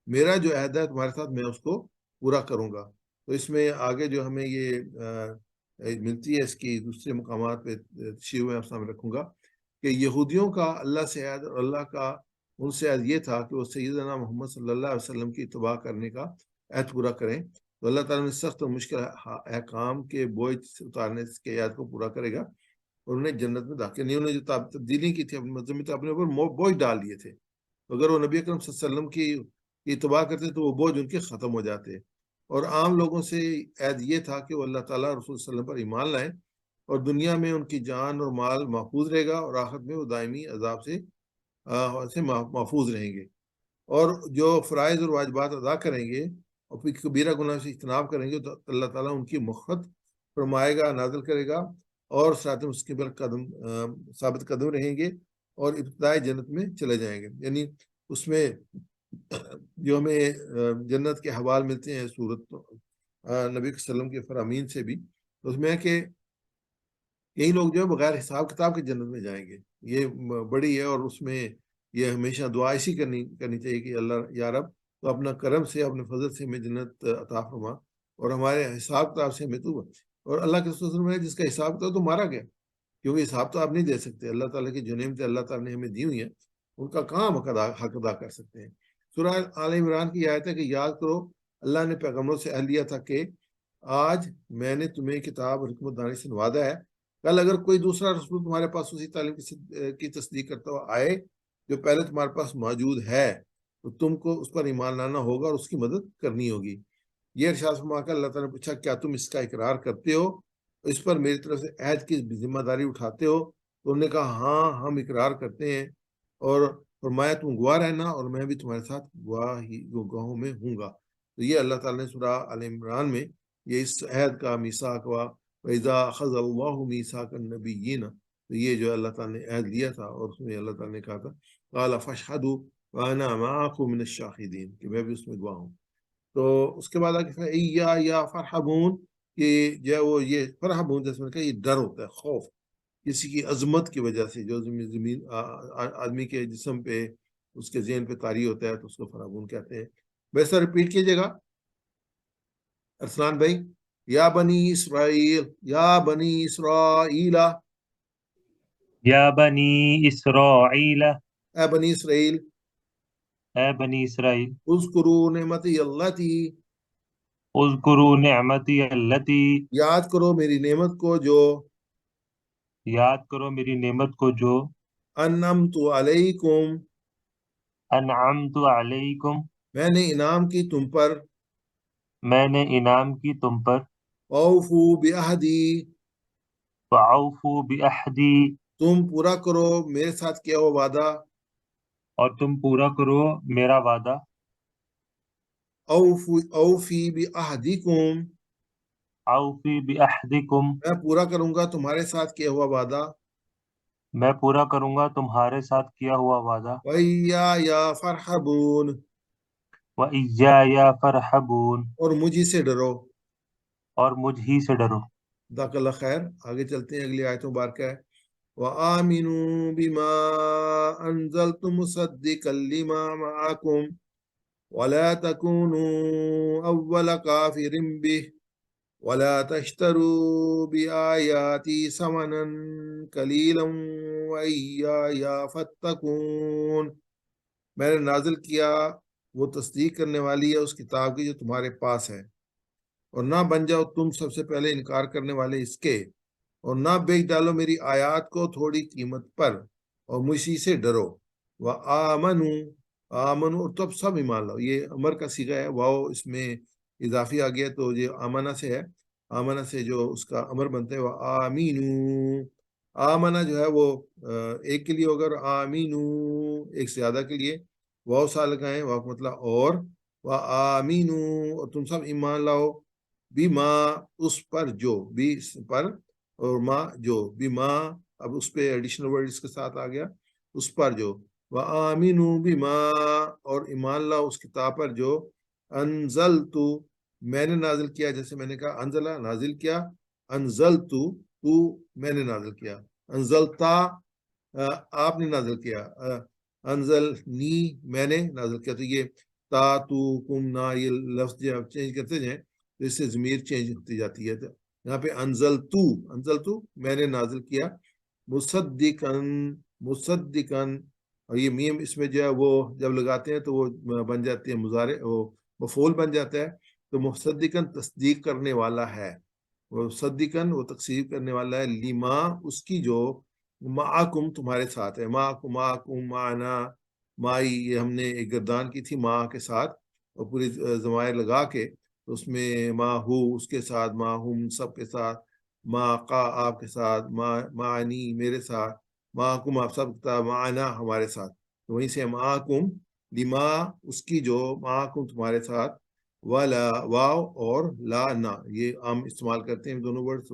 Speaker 1: میرا جو عہد ہے تمہارے ساتھ میں اس کو پورا کروں گا۔ تو اس میں آگے جو ہمیں یہ ملتی ہے، اس کی دوسرے مقامات پہ تشریح میں آپ سامنے رکھوں گا کہ یہودیوں کا اللہ سے عہد اور اللہ کا ان سے عہد یہ تھا کہ وہ سیدنا محمد صلی اللہ علیہ وسلم کی اتباع کرنے کا عہد پورا کریں، تو اللہ تعالیٰ نے سخت اور مشکل احکام کے بوجھ اتارنے کے عہد کو پورا کرے گا اور انہیں جنت میں داخل نہیں، انہیں جو تبدیلی کی تھی اپنے مذہب میں تو اپنے اوپر بوجھ ڈال دیے تھے، تو اگر وہ نبی اکرم صلی اللہ علیہ وسلم کی اتباع کرتے تو وہ بوجھ ان کے ختم ہو جاتے۔ اور عام لوگوں سے عہد یہ تھا کہ وہ اللہ تعالیٰ رسول صلی اللہ علیہ وسلم پر ایمان لائیں اور دنیا میں ان کی جان اور مال محفوظ رہے گا اور آخرت میں وہ دائمی عذاب سے محفوظ رہیں گے، اور جو فرائض اور واجبات ادا کریں گے اور پھر کبیرہ گناہ سے اجتناب کریں گے تو اللہ تعالیٰ ان کی مغفرت فرمائے گا، نازل کرے گا، اور صراط مستقیم پر ثابت قدم رہیں گے اور ابتدائی جنت میں چلے جائیں گے۔ یعنی اس میں جو ہمیں جنت کے حوال ملتے ہیں صورت نبی صلی اللہ علیہ وسلم کے فرامین سے بھی، اس میں ہے کہ یہی لوگ جو ہے بغیر حساب کتاب کے جنت میں جائیں گے، یہ بڑی ہے، اور اس میں یہ ہمیشہ دعا ایسی کرنی چاہیے کہ اللہ یا رب تو اپنا کرم سے اپنے فضل سے ہمیں جنت عطا فرما، اور ہمارے حساب کتاب سے ہمیں تو، اور اللہ کے رسول صلی اللہ علیہ وسلم جس کا حساب کتاب تو مارا گیا، کیونکہ حساب تو آپ نہیں دے سکتے، اللہ تعالیٰ کی جو نعمتیں اللہ تعالیٰ نے ہمیں دی ہوئی ہیں ان کا کہاں حق ادا کر سکتے ہیں۔ سورہ آل عمران کی آیت ہے کہ یاد کرو اللہ نے پیغمبروں سے عہد لیا تھا کہ آج میں نے تمہیں کتاب اور حکمت دانی سے نوازا ہے، کل اگر کوئی دوسرا رسول تمہارے پاس اسی تعلیم کی تصدیق کرتا ہوا آئے جو پہلے تمہارے پاس موجود ہے تو تم کو اس پر ایمان لانا ہوگا اور اس کی مدد کرنی ہوگی۔ یہ ارشاد فرما کر اللہ تعالیٰ نے پوچھا کیا تم اس کا اقرار کرتے ہو، اس پر میری طرف سے عہد کی ذمہ داری اٹھاتے ہو؟ تو انہوں نے کہا ہاں ہم اقرار کرتے ہیں، اور فرمایا تم گواہ رہنا اور میں بھی تمہارے ساتھ گواہوں میں ہوں گا۔ تو یہ اللہ تعالیٰ نے سورہ آل عمران میں یہ اس عہد کا میثاق ہوا، وَإِذَا أَخَذَ اللَّهُ مِيثَاقَ النَّبِيِّينَ، تو یہ جو اللہ تعالیٰ نے عہد لیا تھا، اور اس میں اللہ تعالیٰ نے کہا تھا قَالَ فَاشْهَدُوا وَأَنَا مَعَكُم مِّنَ الشَّاهِدِينَ، کہ میں بھی اس میں گواہ ہوں۔ تو اس کے بعد آگے یا فرحبون، کہ جو ہے وہ یہ فرحبون جیسے میں نے کہا یہ ڈر ہوتا ہے، خوف کسی کی عظمت کی وجہ سے، جو زمین آدمی کے جسم پہ اس کے ذہن پہ طاری ہوتا ہے تو اس کو فرحبون کہتے ہیں۔ ویسا ریپیٹ کیجیے گا ارسلان بھائی، یا بنی اسرائیل، یا بنی اسرائیل،
Speaker 3: یا بنی اسرائیل،
Speaker 1: اے بنی اسرائیل،
Speaker 3: اے بنی اسرائیل،
Speaker 1: اذکروا نعمتی اللتی،
Speaker 3: اذکروا نعمتی اللتی،
Speaker 1: یاد کرو میری نعمت کو جو
Speaker 3: یاد کرو میری نعمت کو جو
Speaker 1: انعمت علیکم،
Speaker 3: انعمت علیکم،
Speaker 1: میں نے انعام کی تم پر،
Speaker 3: میں نے انعام کی تم پر،
Speaker 1: اوفو بعہدی،
Speaker 3: فاوفوا بعہدی،
Speaker 1: تم پورا کرو میرے ساتھ کیا ہوا وعدہ،
Speaker 3: اور تم پورا کرو میرا وعدہ،
Speaker 1: اوفی بعہدکم،
Speaker 3: اوفی بعہدکم،
Speaker 1: میں پورا کروں گا تمہارے ساتھ کیا ہوا وعدہ،
Speaker 3: میں پورا کروں گا تمہارے ساتھ کیا ہوا وعدہ،
Speaker 1: وَإِيَّايَ فَارْحَبُونَ،
Speaker 3: وَإِيَّايَ فَارْحَبُونَ،
Speaker 1: اور مجھے سے ڈرو۔
Speaker 3: اور مجھ ہی سے ڈرو۔
Speaker 1: جزاک اللہ خیر۔ آگے چلتے ہیں، اگلی آیت مبارکہ ہے وَآمِنُوا بِمَا أَنزَلْتُ مُصَدِّقًا لِمَا مَعَكُمْ وَلَا تَكُونُوا أَوَّلَ كَافِرٍ بِهِ وَلَا تَشْتَرُوا بِآيَاتِي ثَمَنًا قَلِيلًا وَإِيَّايَ فَاتَّقُونِ، میں نے نازل کیا وہ تصدیق کرنے والی ہے اس کتاب کی جو تمہارے پاس ہے، اور نہ بن جاؤ تم سب سے پہلے انکار کرنے والے اس کے، اور نہ بیچ ڈالو میری آیات کو تھوڑی قیمت پر، اور مجھے سے ڈرو۔ وآمنوا، آمنوا، اور تب سب ایمان لاؤ، یہ امر کا صیغہ ہے، واو اس میں اضافی آ گیا تو یہ آمنہ سے ہے، آمنہ سے جو اس کا امر بنتا ہے وآمنوا، آمنہ جو ہے وہ ایک کے لیے ہوگا، اور آمینوا ایک سے زیادہ کے لیے، واو سا لگائیں، واو کا مطلب اور، وآمینوا، اور تم سب ایمان لاؤ، بما اس پر جو، بی پر اور ما جو، بما اب اس پہ ایڈیشنل ورڈ اس کے ساتھ آ گیا، اس پر جو، وآمنوا بما، اور ایمان لاؤ اس کتاب پر جو انزلت، میں نے نازل کیا، جیسے میں نے کہا انزلہ نازل کیا، انزلت تو میں نے نازل کیا، انزلتا آپ نے نازل کیا، انزلنی میں نے نازل کیا، تو یہ تا تو کم نا یہ لفظ جب چینج کرتے جائیں تو اس سے ضمیر چینج ہوتی جاتی ہے، تو یہاں پہ انزلتو میں نے نازل کیا، مصدقن، مصدقن، اور یہ میم اس میں جو ہے وہ جب لگاتے ہیں تو وہ بن جاتی ہے مضارع، وہ مفعول بن جاتا ہے، تو مصدقن تصدیق کرنے والا ہے، مصدقن وہ تقسیم کرنے والا ہے، لما اس کی جو معکم تمہارے ساتھ ہے، معکم معنا، مائی یہ ہم نے ایک گردان کی تھی ماں کے ساتھ اور پوری ضمائر لگا کے، اس میں ما ہو اس کے ساتھ، ما ہم سب کے ساتھ، ما قا آپ کے ساتھ، معنی میرے ساتھ، معکم آپ سب کا، معنا ہمارے ساتھ، تو وہیں سے معکم لما اس کی جو معکم تمہارے ساتھ، ولا واو اور لا نہ، یہ عام استعمال کرتے ہیں دونوں ورڈز،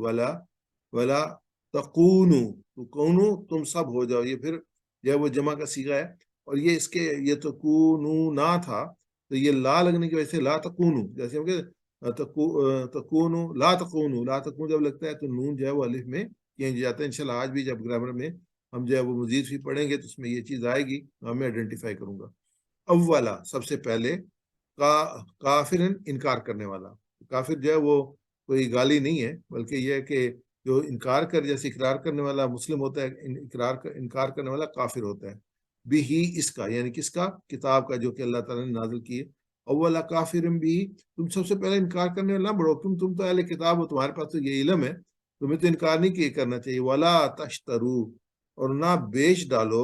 Speaker 1: ولا تکونو، تکونو تم سب ہو جاؤ، یہ پھر جو ہے وہ جمع کا صیغہ ہے، اور یہ اس کے یہ تکونو نہ تھا تو یہ لا لگنے کی وجہ سے لا تکونو، جیسے ہم کہ تکونو لا تکونو، لا تکون جب لگتا ہے تو نون جو ہے وہ الف میں چینج جاتا ہے، انشاءاللہ آج بھی جب گرامر میں ہم جو ہے وہ مزید بھی پڑھیں گے تو اس میں یہ چیز آئے گی، میں آئیڈینٹیفائی کروں گا۔ اولا سب سے پہلے، کافر انکار کرنے والا، کافر جو ہے وہ کوئی گالی نہیں ہے، بلکہ یہ ہے کہ جو انکار کر، جیسے اقرار کرنے والا مسلم ہوتا ہے، انکار کرنے والا کافر ہوتا ہے، بھی ہی اس کا یعنی کس کا، کتاب کا جو کہ اللہ تعالیٰ نے نازل کی ہے، اولا کافر بھی، تم سب سے پہلے انکار کرنے والا نہ بڑھو، تم تو اہل کتاب ہو، تمہارے پاس تو یہ علم ہے، تمہیں تو انکار نہیں کرنا چاہیے، ولا تشترو، اور نہ بیچ ڈالو،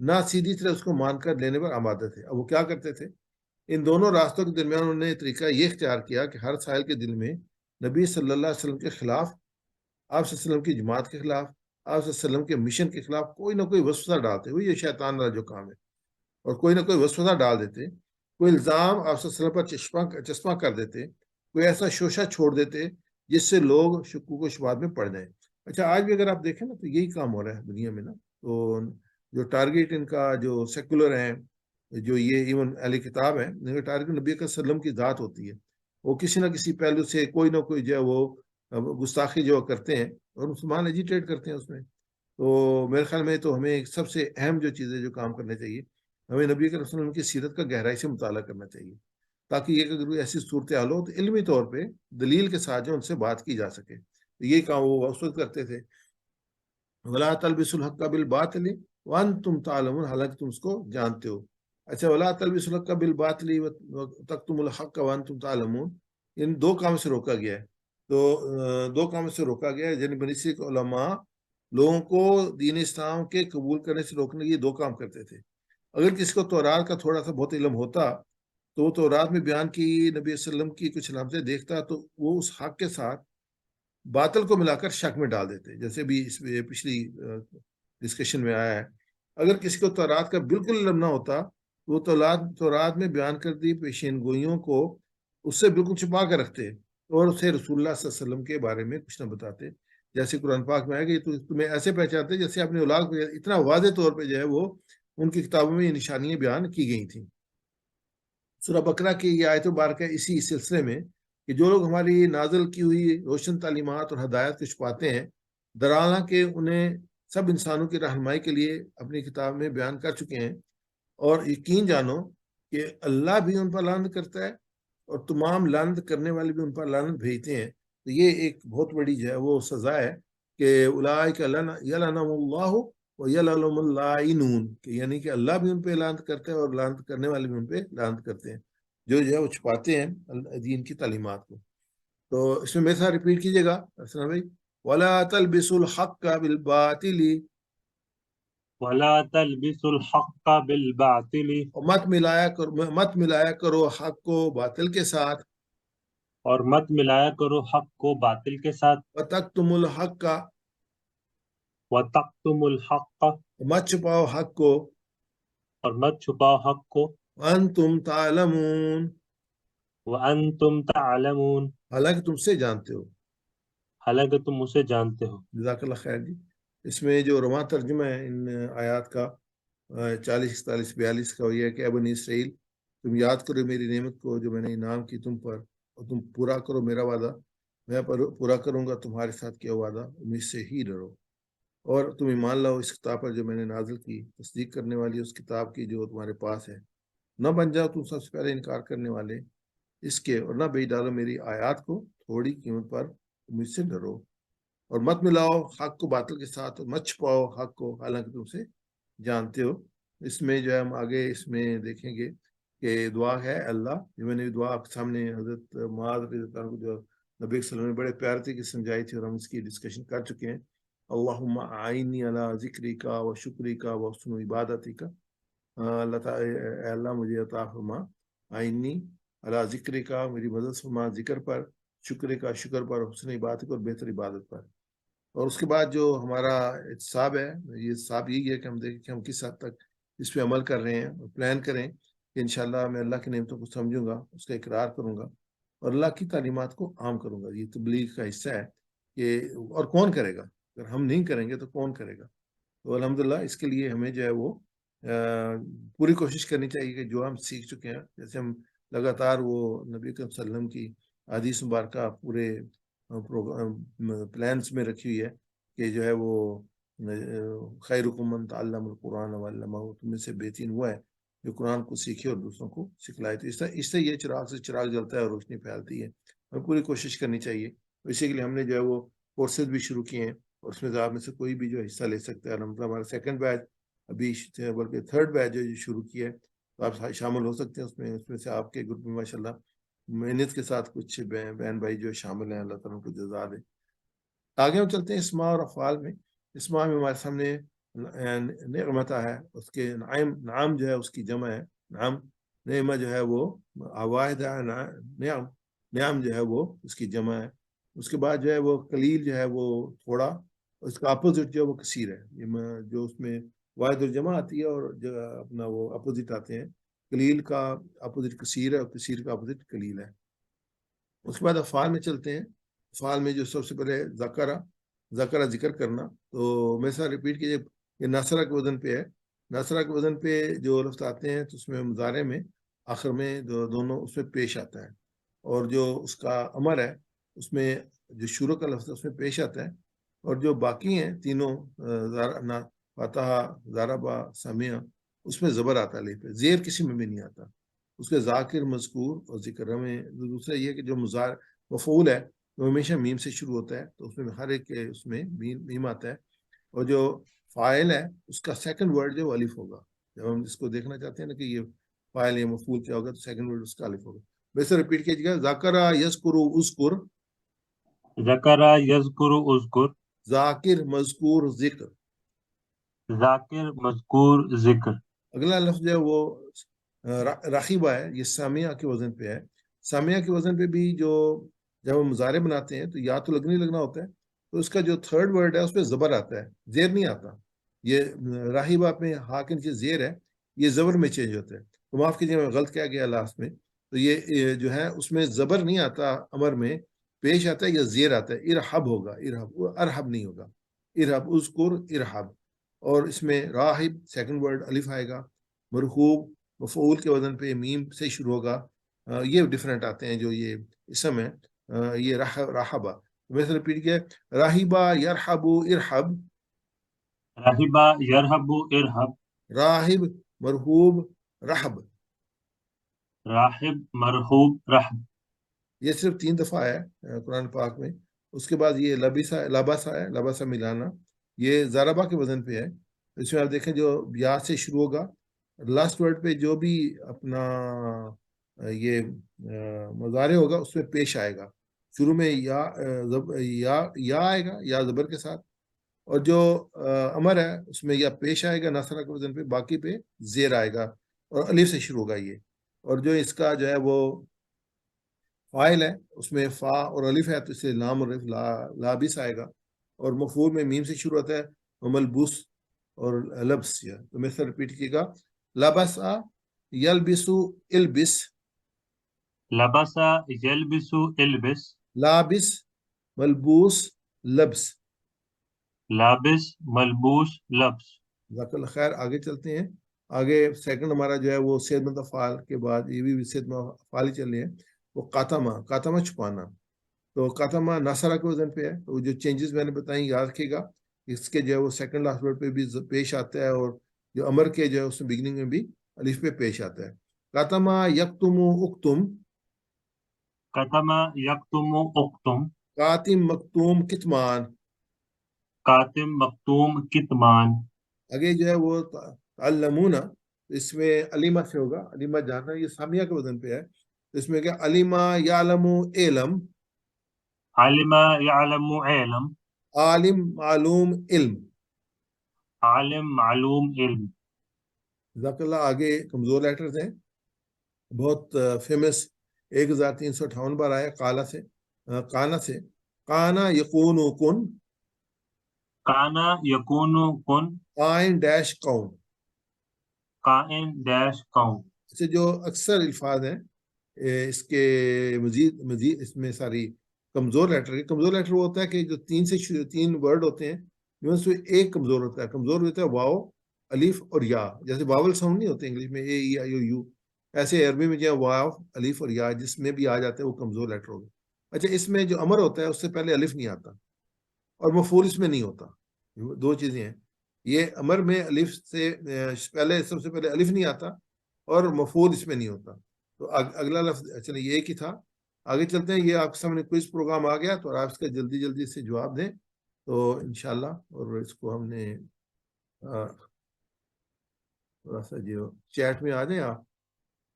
Speaker 1: نہ سیدھی طرح اس کو مان کر لینے پر آمادہ تھے۔ اب وہ کیا کرتے تھے؟ ان دونوں راستوں کے درمیان انہوں نے طریقہ یہ اختیار کیا کہ ہر سائل کے دل میں نبی صلی اللہ علیہ وسلم کے خلاف، آپ صلی اللہ علیہ وسلم کی جماعت کے خلاف، آپ صلی اللہ علیہ وسلم کے مشن کے خلاف کوئی نہ کوئی وسوسہ ڈالتے ہوئے، یہ شیطان کا جو کام ہے، اور کوئی نہ کوئی وسوسہ ڈال دیتے، کوئی الزام آپ صلی اللہ علیہ وسلم پر چشمہ کر دیتے، کوئی ایسا شوشہ چھوڑ دیتے جس سے لوگ شکوک و شبہات میں پڑ جائیں۔ اچھا، آج بھی اگر آپ دیکھیں نا تو یہی کام ہو رہا ہے دنیا میں نا، تو جو ٹارگیٹ ان کا جو سیکولر ہیں، جو یہ ایون اہل کتاب ہیں، ان کا ٹارگیٹ نبی صلی اللہ علیہ وسلم کی ذات ہوتی ہے، وہ کسی نہ کسی پہلو سے کوئی نہ کوئی جو ہے وہ گستاخی جو کرتے ہیں اور مسلمان ایجیٹیٹ کرتے ہیں اس میں۔ تو میرے خیال میں تو ہمیں سب سے اہم جو چیزیں جو کام کرنے چاہیے، ہمیں نبی صلی اللہ علیہ وسلم کی سیرت کا گہرائی سے مطالعہ کرنا چاہیے، تاکہ یہ اگر ایسی صورتحال ہو تو علمی طور پہ دلیل کے ساتھ جو ان سے بات کی جا سکے۔ یہی کام وہ اس وقت کرتے تھے، ولا تلبسوا الحق بالباطل وانتم تعلمون، حالانکہ تم اس کو جانتے ہو۔ اچھا، ولا تلبسوا الحق بالباطل وتکتموا الحق وانتم تعلمون، ان دو کام سے روکا گیا ہے۔ تو دو کام سے روکا گیا ہے، یعنی بنی اسرائیل کے علماء لوگوں کو دین اسلام کے قبول کرنے سے روکنے کے یہ دو کام کرتے تھے۔ اگر کسی کو تورات کا تھوڑا سا بہت علم ہوتا تو وہ تورات میں بیان کی نبی صلی اللہ علیہ وسلم کی کچھ علامتیں دیکھتا تو وہ اس حق کے ساتھ باطل کو ملا کر شک میں ڈال دیتے، جیسے بھی اس میں پچھلی ڈسکشن میں آیا ہے۔ اگر کسی کو تورات کا بالکل علم نہ ہوتا تو وہ تورات میں بیان کردی پیشین گوئیوں کو اس سے بالکل چھپا کر رکھتے اور اسے رسول اللہ صلی اللہ علیہ وسلم کے بارے میں کچھ نہ بتاتے، جیسے قرآن پاک میں آئے کہ تمہیں ایسے پہچانتے جیسے اپنی اولاد کو، اتنا واضح طور پہ جو ہے وہ ان کی کتابوں میں یہ نشانیاں بیان کی گئی تھیں۔ سورہ بقرہ کی یہ آیت مبارکہ اسی سلسلے میں کہ جو لوگ ہماری نازل کی ہوئی روشن تعلیمات اور ہدایت کو چھپاتے ہیں، درانا کہ انہیں سب انسانوں کی رہنمائی کے لیے اپنی کتاب میں بیان کر چکے ہیں، اور یقین جانو کہ اللہ بھی ان پر لعنت کرتا ہے اور تمام لعنت کرنے والے بھی ان پر لعنت بھیجتے ہیں۔ تو یہ ایک بہت بڑی جو ہے وہ سزا ہے کہ اولئک یلعنہم اللہ ویلعنہم اللاعنون، کہ یعنی کہ اللہ بھی ان پہ لعنت کرتا ہے اور لعنت کرنے والے بھی ان پہ لعنت کرتے ہیں جو ہے وہ چھپاتے ہیں دین کی تعلیمات کو۔ تو اس میں میرے ساتھ ریپیٹ کیجیے گا ارسلان بھائی، وَلَا تَلْبِسُوا الْحَقَّ بِالْبَاطِلِ،
Speaker 3: ولا تلبسوا الحق بالباطل،
Speaker 1: اور مت ملایا کرو حق کو باطل کے ساتھ،
Speaker 3: اور مت ملایا کرو حق کو باطل کے ساتھ،
Speaker 1: وَتَكْتُمُوا الْحَقَّ،
Speaker 3: وتکتموا الحق،
Speaker 1: مت چھپاؤ حق کو،
Speaker 3: اور مت چھپاؤ حق کو،
Speaker 1: وَأَنْتُمْ تَعْلَمُونَ،
Speaker 3: وانتم تعلمون،
Speaker 1: حالانکہ تم سے جانتے ہو۔
Speaker 3: حالانکہ تم اسے جانتے ہو۔
Speaker 1: جزاک اللہ خیر جی۔ اس میں جو رواں ترجمہ ہے ان آیات کا 40، 41، 42 کا، وہ یہ ہے کہ اے بنی اسرائیل، تم یاد کرو میری نعمت کو جو میں نے انعام کی تم پر، اور تم پورا کرو میرا وعدہ، میں پورا کروں گا تمہارے ساتھ کیا وعدہ، مجھ سے ہی ڈرو، اور تم ایمان لاؤ اس کتاب پر جو میں نے نازل کی، تصدیق کرنے والی اس کتاب کی جو تمہارے پاس ہے، نہ بن جاؤ تم سب سے پہلے انکار کرنے والے اس کے، اور نہ بیچ ڈالو میری آیات کو تھوڑی قیمت پر، مجھ سے ڈرو، اور مت ملاؤ حق کو باطل کے ساتھ، اور مت چھپاؤ حق کو حالانکہ تم سے جانتے ہو۔ اس میں جو ہے ہم آگے اس میں دیکھیں گے کہ دعا ہے اللہ، جو میں نے دعا آپ کے سامنے حضرت معاذ رضی اللہ عنہ کو جو نبی صلی اللہ علیہ وسلم نے بڑے پیار طریقے سے سمجھائی تھی، اور ہم اس کی ڈسکشن کر چکے ہیں۔ اللہم اعینی علی ذکرک و شکرک و حسن عبادتک، اللہ تعالیٰ اے اللہ مجھے عطا فرما، اعینی علی ذکرک، میری مدد فرما ذکر پر، شکر کا شکر پر، حسن عبادت اور بہتر عبادت پر۔ اور اس کے بعد جو ہمارا احتساب ہے، یہ احتساب یہی ہے کہ ہم دیکھیں کہ ہم کس حد تک اس پہ عمل کر رہے ہیں، اور پلان کریں کہ انشاءاللہ میں اللہ کی نعمتوں کو سمجھوں گا، اس کا اقرار کروں گا، اور اللہ کی تعلیمات کو عام کروں گا۔ یہ تبلیغ کا حصہ ہے کہ، اور کون کرے گا؟ اگر ہم نہیں کریں گے تو کون کرے گا؟ تو الحمدللہ اس کے لیے ہمیں جو ہے وہ پوری کوشش کرنی چاہیے کہ جو ہم سیکھ چکے ہیں، جیسے ہم لگاتار وہ نبی صلی اللہ علیہ وسلم کی حدیث مبارکہ پورے پلانس میں رکھی ہوئی ہے کہ جو ہے وہ خیرکم من تعلم القرآن وعلمہ، تم میں سے بہترین وہ ہے جو قرآن کو سیکھے اور دوسروں کو سکھلائے۔ تو اس سے یہ چراغ سے چراغ جلتا ہے اور روشنی پھیلتی ہے، ہمیں پوری کوشش کرنی چاہیے۔ اسی کے لیے ہم نے جو ہے وہ کورسز بھی شروع کیے ہیں، اور اس میں آپ میں سے کوئی بھی جو حصہ لے سکتا ہے۔ الحمدللہ ہمارا سیکنڈ بیچ ابھی، بلکہ تھرڈ بیچ جو شروع کیا ہے، تو آپ شامل ہو سکتے ہیں اس میں سے آپ کے گروپ میں ماشاءاللہ محنت کے ساتھ کچھ بہن بھائی جو شامل ہیں، اللہ تعالیٰ کو جزا دے۔ آگے ہم چلتے ہیں اسماء اور افعال میں۔ اسماء میں ہمارے سامنے نعمتا ہے اس کے نعم جو ہے اس کی جمع ہے نعم، نعمہ جو ہے وہ واحد ہے، نعم جو ہے وہ اس کی جمع ہے. اس کے بعد جو ہے وہ قلیل جو ہے وہ تھوڑا، اس کا اپوزٹ جو ہے وہ کثیر ہے. یہ جو اس میں واحد الجمع آتی ہے اور جو اپنا وہ اپوزٹ آتے ہیں، قلیل کا اپوزٹ کثیر ہے اور کثیر کا اپوزٹ قلیل ہے. اس کے بعد افعال میں چلتے ہیں. افعال میں جو سب سے پہلے ذکرہ ذکر کرنا، تو میں ساتھ ریپیٹ کیجیے. یہ ناصرہ کے وزن پہ ہے. ناصرہ کے وزن پہ جو لفظ آتے ہیں تو اس میں مضارع میں آخر میں دونوں اس میں پیش آتا ہے، اور جو اس کا امر ہے اس میں جو شروع کا لفظ ہے اس میں پیش آتا ہے، اور جو باقی ہیں تینوں فاتحہ، ضربہ، سمیع، اس میں زبر آتا ہے، پہ زیر کسی میں بھی نہیں آتا. اس کے ذاکر، مذکور اور ذکر میں دوسرا یہ کہ جو مفعول ہے وہ ہمیشہ میم سے شروع ہوتا ہے، تو اس میں ہر ایک اس میں میم آتا ہے. اور جو فاعل ہے اس کا سیکنڈ ورڈ جو الف ہوگا. جب ہم اس کو دیکھنا چاہتے ہیں نا کہ یہ فاعل یا مفعول کیا ہوگا تو سیکنڈ ورڈ اس کا الف ہوگا. ویسے ریپیٹ کیجیے گا. ذاکرہ یذکر اذکر،
Speaker 3: ذکرہ یذکر اذکر،
Speaker 1: ذاکر مذکور ذکر.
Speaker 3: ذاکر مذکور ذکر.
Speaker 1: اگلا لفظ جو ہے وہ راخیبہ ہے. یہ سامیہ کے وزن پہ ہے. سامیہ کے وزن پہ بھی جو جب ہم مضارع بناتے ہیں تو یا تو لگنا ہوتا ہے، تو اس کا جو تھرڈ ورڈ ہے اس پہ زبر آتا ہے، زیر نہیں آتا. یہ راہیبہ میں ہا کے نیچے زیر ہے، یہ زبر میں چینج ہوتا ہے. تو معاف کیجیے میں غلط کیا گیا لاسٹ میں. تو یہ جو ہے اس میں زبر نہیں آتا، امر میں پیش آتا ہے یا زیر آتا ہے. ارحب ہوگا، ارحب نہیں ہوگا. ارحب، اذکر ارحب. اور اس میں راہب سیکنڈ ورڈ الف آئے گا. مرحوب مفعول کے وزن پہ میم سے شروع ہوگا. یہ ڈفرینٹ آتے ہیں جو یہ اسم ہے. یہ راہبہ. ویسے ریپیٹ کیا، راہبہ یرحب ارحب،
Speaker 3: راہبہ یرحب ارحب،
Speaker 1: راہب مرحوب رحب.
Speaker 3: راہب مرحوب رحب.
Speaker 1: یہ صرف 3 دفعہ ہے قرآن پاک میں. اس کے بعد یہ لباسا ہے، لباسا ملانا. یہ ضربہ کے وزن پہ ہے. اس میں آپ دیکھیں جو یا سے شروع ہوگا، لاسٹ ورڈ پہ جو بھی اپنا یہ مضارع ہوگا اس میں پیش آئے گا. شروع میں یا آئے گا یا زبر کے ساتھ، اور جو امر ہے اس میں یا پیش آئے گا ناصرہ کے وزن پہ، باقی پہ زیر آئے گا اور الف سے شروع ہوگا یہ. اور جو اس کا جو ہے وہ فاعل ہے اس میں فا اور الف ہے، تو اس سے لام اور لابس آئے گا. اور مفعول میں میم سے شروع ہوتا ہے، ملبوس اور لبس. تو میں سے ریپیٹ کیے گا. لبسا یلبسو البس،
Speaker 3: لبسا یلبسو البس،
Speaker 1: لابس ملبوس لبس.
Speaker 3: لابس ملبوس لبس.
Speaker 1: جزاک اللہ خیر. آگے چلتے ہیں. آگے سیکنڈ ہمارا جو ہے وہ صحت مند افعال کے بعد یہ بھی صحت مند افعال ہی چل رہے ہیں. وہ قاتمہ چھپانا. تو قاتمہ ناصرہ کے وزن پہ ہے. تو جو چینجز میں نے بتائیں یاد رکھیے گا. اس کے جو ہے وہ سیکنڈ لاسٹ ورڈ پہ بھی پیش آتا ہے، اور جو امر کے جو ہے اس میں بگننگ میں بھی الف پہ پیش آتا ہے. قاتمہ یکتم اکتم،
Speaker 3: کتمہ یکتم اکتم،
Speaker 1: کاتم مکتوم کتمان.
Speaker 3: کاتم مکتوم کتمان.
Speaker 1: آگے جو ہے وہ تعلمون، اس میں علیمہ سے ہوگا. علیمہ جاننا، یہ سامیہ کے وزن پہ ہے. اس میں کیا، علیمہ یعلم علم،
Speaker 3: علم یعلم علم،
Speaker 1: عالم معلوم علم.
Speaker 3: عالم معلوم علم.
Speaker 1: جزاک اللہ. آگے کمزور لیٹرز ہیں، بہت فیمس. 1358 بار آیا کانا سے. کانا یکون کن،
Speaker 3: کانا یکون کن،
Speaker 1: قائن ڈیش کون.
Speaker 3: کائن ڈیش کون.
Speaker 1: اسے جو اکثر الفاظ ہیں اس کے مزید اس میں ساری کمزور لیٹر وہ ہوتا ہے کہ جو 3 ورڈ ہوتے ہیں جن سے ایک کمزور ہوتا ہے. کمزور ہوتا ہے واو، الف اور یا. جیسے واول ساؤنڈ نہیں ہوتے انگلش میں، اے ای آئی او یو، ایسے عربی میں جو ہے واو، الف اور یا جس میں بھی آ جاتے ہیں وہ کمزور لیٹر ہوگا. اچھا، اس میں جو امر ہوتا ہے اس سے پہلے الف نہیں آتا، اور مفعول اس میں نہیں ہوتا. 2 چیزیں ہیں. یہ امر میں الف سے پہلے سب سے پہلے الف نہیں آتا، اور مفعول اس میں نہیں ہوتا. تو اگلا لفظ چلے یہ ایک ہی تھا. آگے چلتے ہیں. یہ آپ کے سامنے کوئز پروگرام آ گیا، تو آپ اس کا جلدی سے جواب دیں تو انشاءاللہ. اور اس کو ہم نے تھوڑا سا جو چیٹ میں آ جائیں آپ،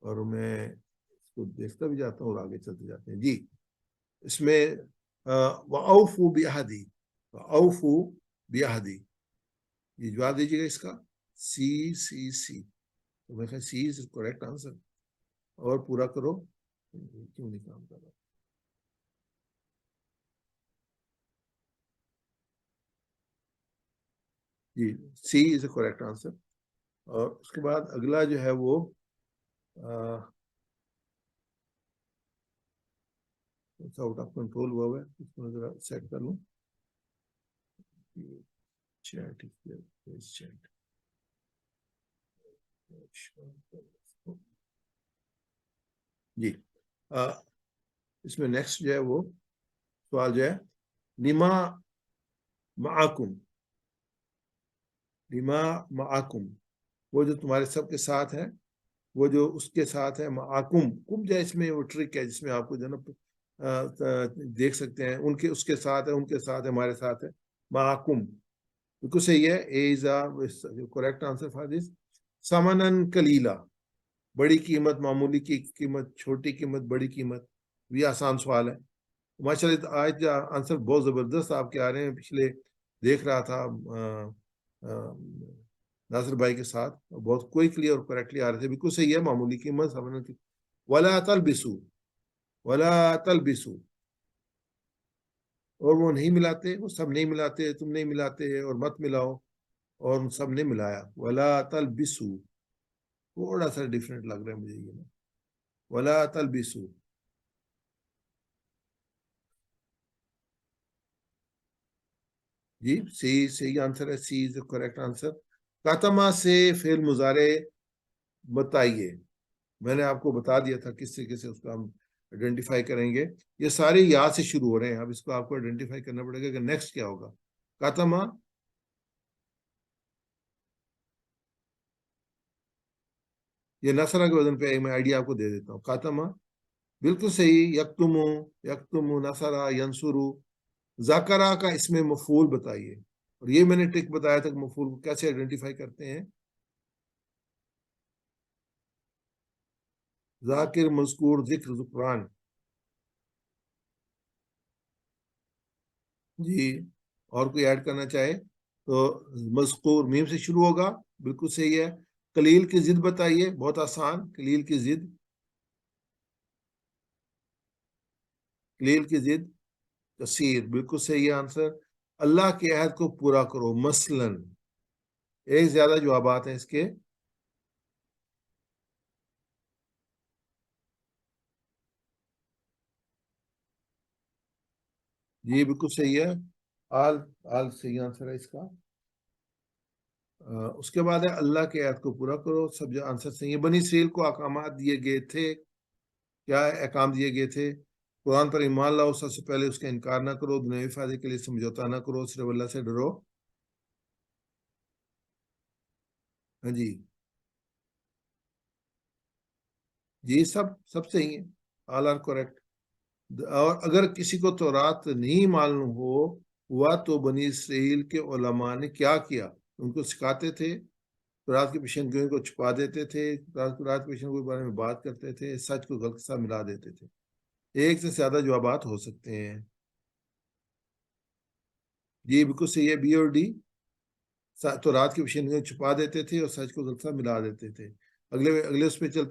Speaker 1: اور میں اس کو دیکھتا بھی جاتا ہوں اور آگے چلتے جاتے ہیں. جی، اس میں وَأَوْفُوا بِعَهْدِي، وَأَوْفُوا بِعَهْدِي. یہ جواب دیجیے گا اس کا سی تو میں کہا سی از کریکٹ آنسر. اور پورا کرو. کیوں نہیں کام کر رہا؟ جی سی از اے کریکٹ آنسر. اور اس کے بعد اگلا جو ہے وہ آؤٹ آف کنٹرول ہوا ہے, اس کو ذرا سیٹ کر لوں. جی اس میں نیکسٹ جو ہے وہ سوال جو ہے لما معاکم, لما معاکم, وہ جو تمہارے سب کے ساتھ ہے, وہ جو اس کے ساتھ ہے, معاکم کم جو ہے اس میں وہ ٹرک ہے جس میں آپ کو جو نا دیکھ سکتے ہیں, ان کے اس کے ساتھ ہے, ان کے ساتھ ہے, ہمارے ساتھ ہے, معاکم بالکل صحیح ہے. A is correct answer for this. سمنن کلیلہ, بڑی قیمت, معمولی کی قیمت, چھوٹی قیمت, بڑی قیمت, یہ آسان سوال ہے. ماشاء اللہ آج آنسر بہت زبردست آپ کے آ رہے ہیں. پچھلے دیکھ رہا تھا ناصر بھائی کے ساتھ, بہت کوئکلی اور کریکٹلی آ رہے تھے. بالکل صحیح ہے, معمولی قیمت. ولا تلبسو, ولا تلبسو, اور وہ نہیں ملاتے, وہ سب نہیں ملاتے, تم نہیں ملاتے, اور مت ملاؤ, اور سب نے ملایا. ولا تلبسو تھوڑا سا ڈفرینٹ لگ رہا ہے مجھے یہ نا. ولا تلبسو, جی صحیح آنسر ہے. سی از کریکٹ آنسر. کاتما سے فعل مضارع بتائیے. میں نے آپ کو بتا دیا تھا کس طریقے سے اس کو ہم آئیڈینٹیفائی کریں گے. یہ سارے یا سے شروع ہو رہے ہیں, اب اس کو آپ کو آئیڈینٹیفائی کرنا پڑے گا کہ نیکسٹ کیا ہوگا. کاتما, یہ نصرہ کے وزن پہ میں آئیڈیا آپ کو دے دیتا ہوں. کاتما بالکل صحیح. یکتمو, یکتمو, نصرہ, ینصرو. ذاکرہ کا اس میں مفعول بتائیے, اور یہ میں نے ٹرک بتایا تھا کہ مفعول کو کیسے آئیڈینٹیفائی کرتے ہیں. ذاکر, مذکور, ذکر, ذکران. جی اور کوئی ایڈ کرنا چاہے تو مذکور میم سے شروع ہوگا, بالکل صحیح ہے. قلیل کی ضد بتائیے, بہت آسان. قلیل کی ضد, قلیل کی ضد کثیر, بالکل صحیح ہے آنسر. اللہ کے عہد کو پورا کرو, مثلاً. ایک زیادہ جوابات ہیں اس کے. جی بالکل صحیح ہے. آل صحیح آنسر ہے اس کا. اس کے بعد ہے اللہ کے عہد کو پورا کرو, سب جو آنسر صحیح ہے. بنی اسرائیل کو احکامات دیے گئے تھے, کیا احکام دیے گئے تھے؟ قرآن پر ایمان لاؤ, سب سے پہلے اس کا انکار نہ کرو, دنیاوی فائدے کے لیے سمجھوتا نہ کرو, صرف اللہ سے ڈرو. ہاں جی, جی سب صحیح ہے. آل آر کریکٹ. اور اگر کسی کو تورات نہیں معلوم ہوا تو بنی اسرائیل کے علماء نے کیا کیا؟ ان کو سکھاتے تھے, رات کی پیشن گوئیوں کو چھپا دیتے تھے, رات کی پیشن گوئی کے بارے میں بات کرتے تھے, سچ کو غلط سا ملا دیتے تھے. ایک سے زیادہ جوابات ہو سکتے ہیں. جی بالکل صحیح ہے, بی اور ڈی. تو رات کی پیشن گوئی چھپا دیتے تھے اور سچ کو غلط سا ملا دیتے تھے. اگلے اس پہ چلتے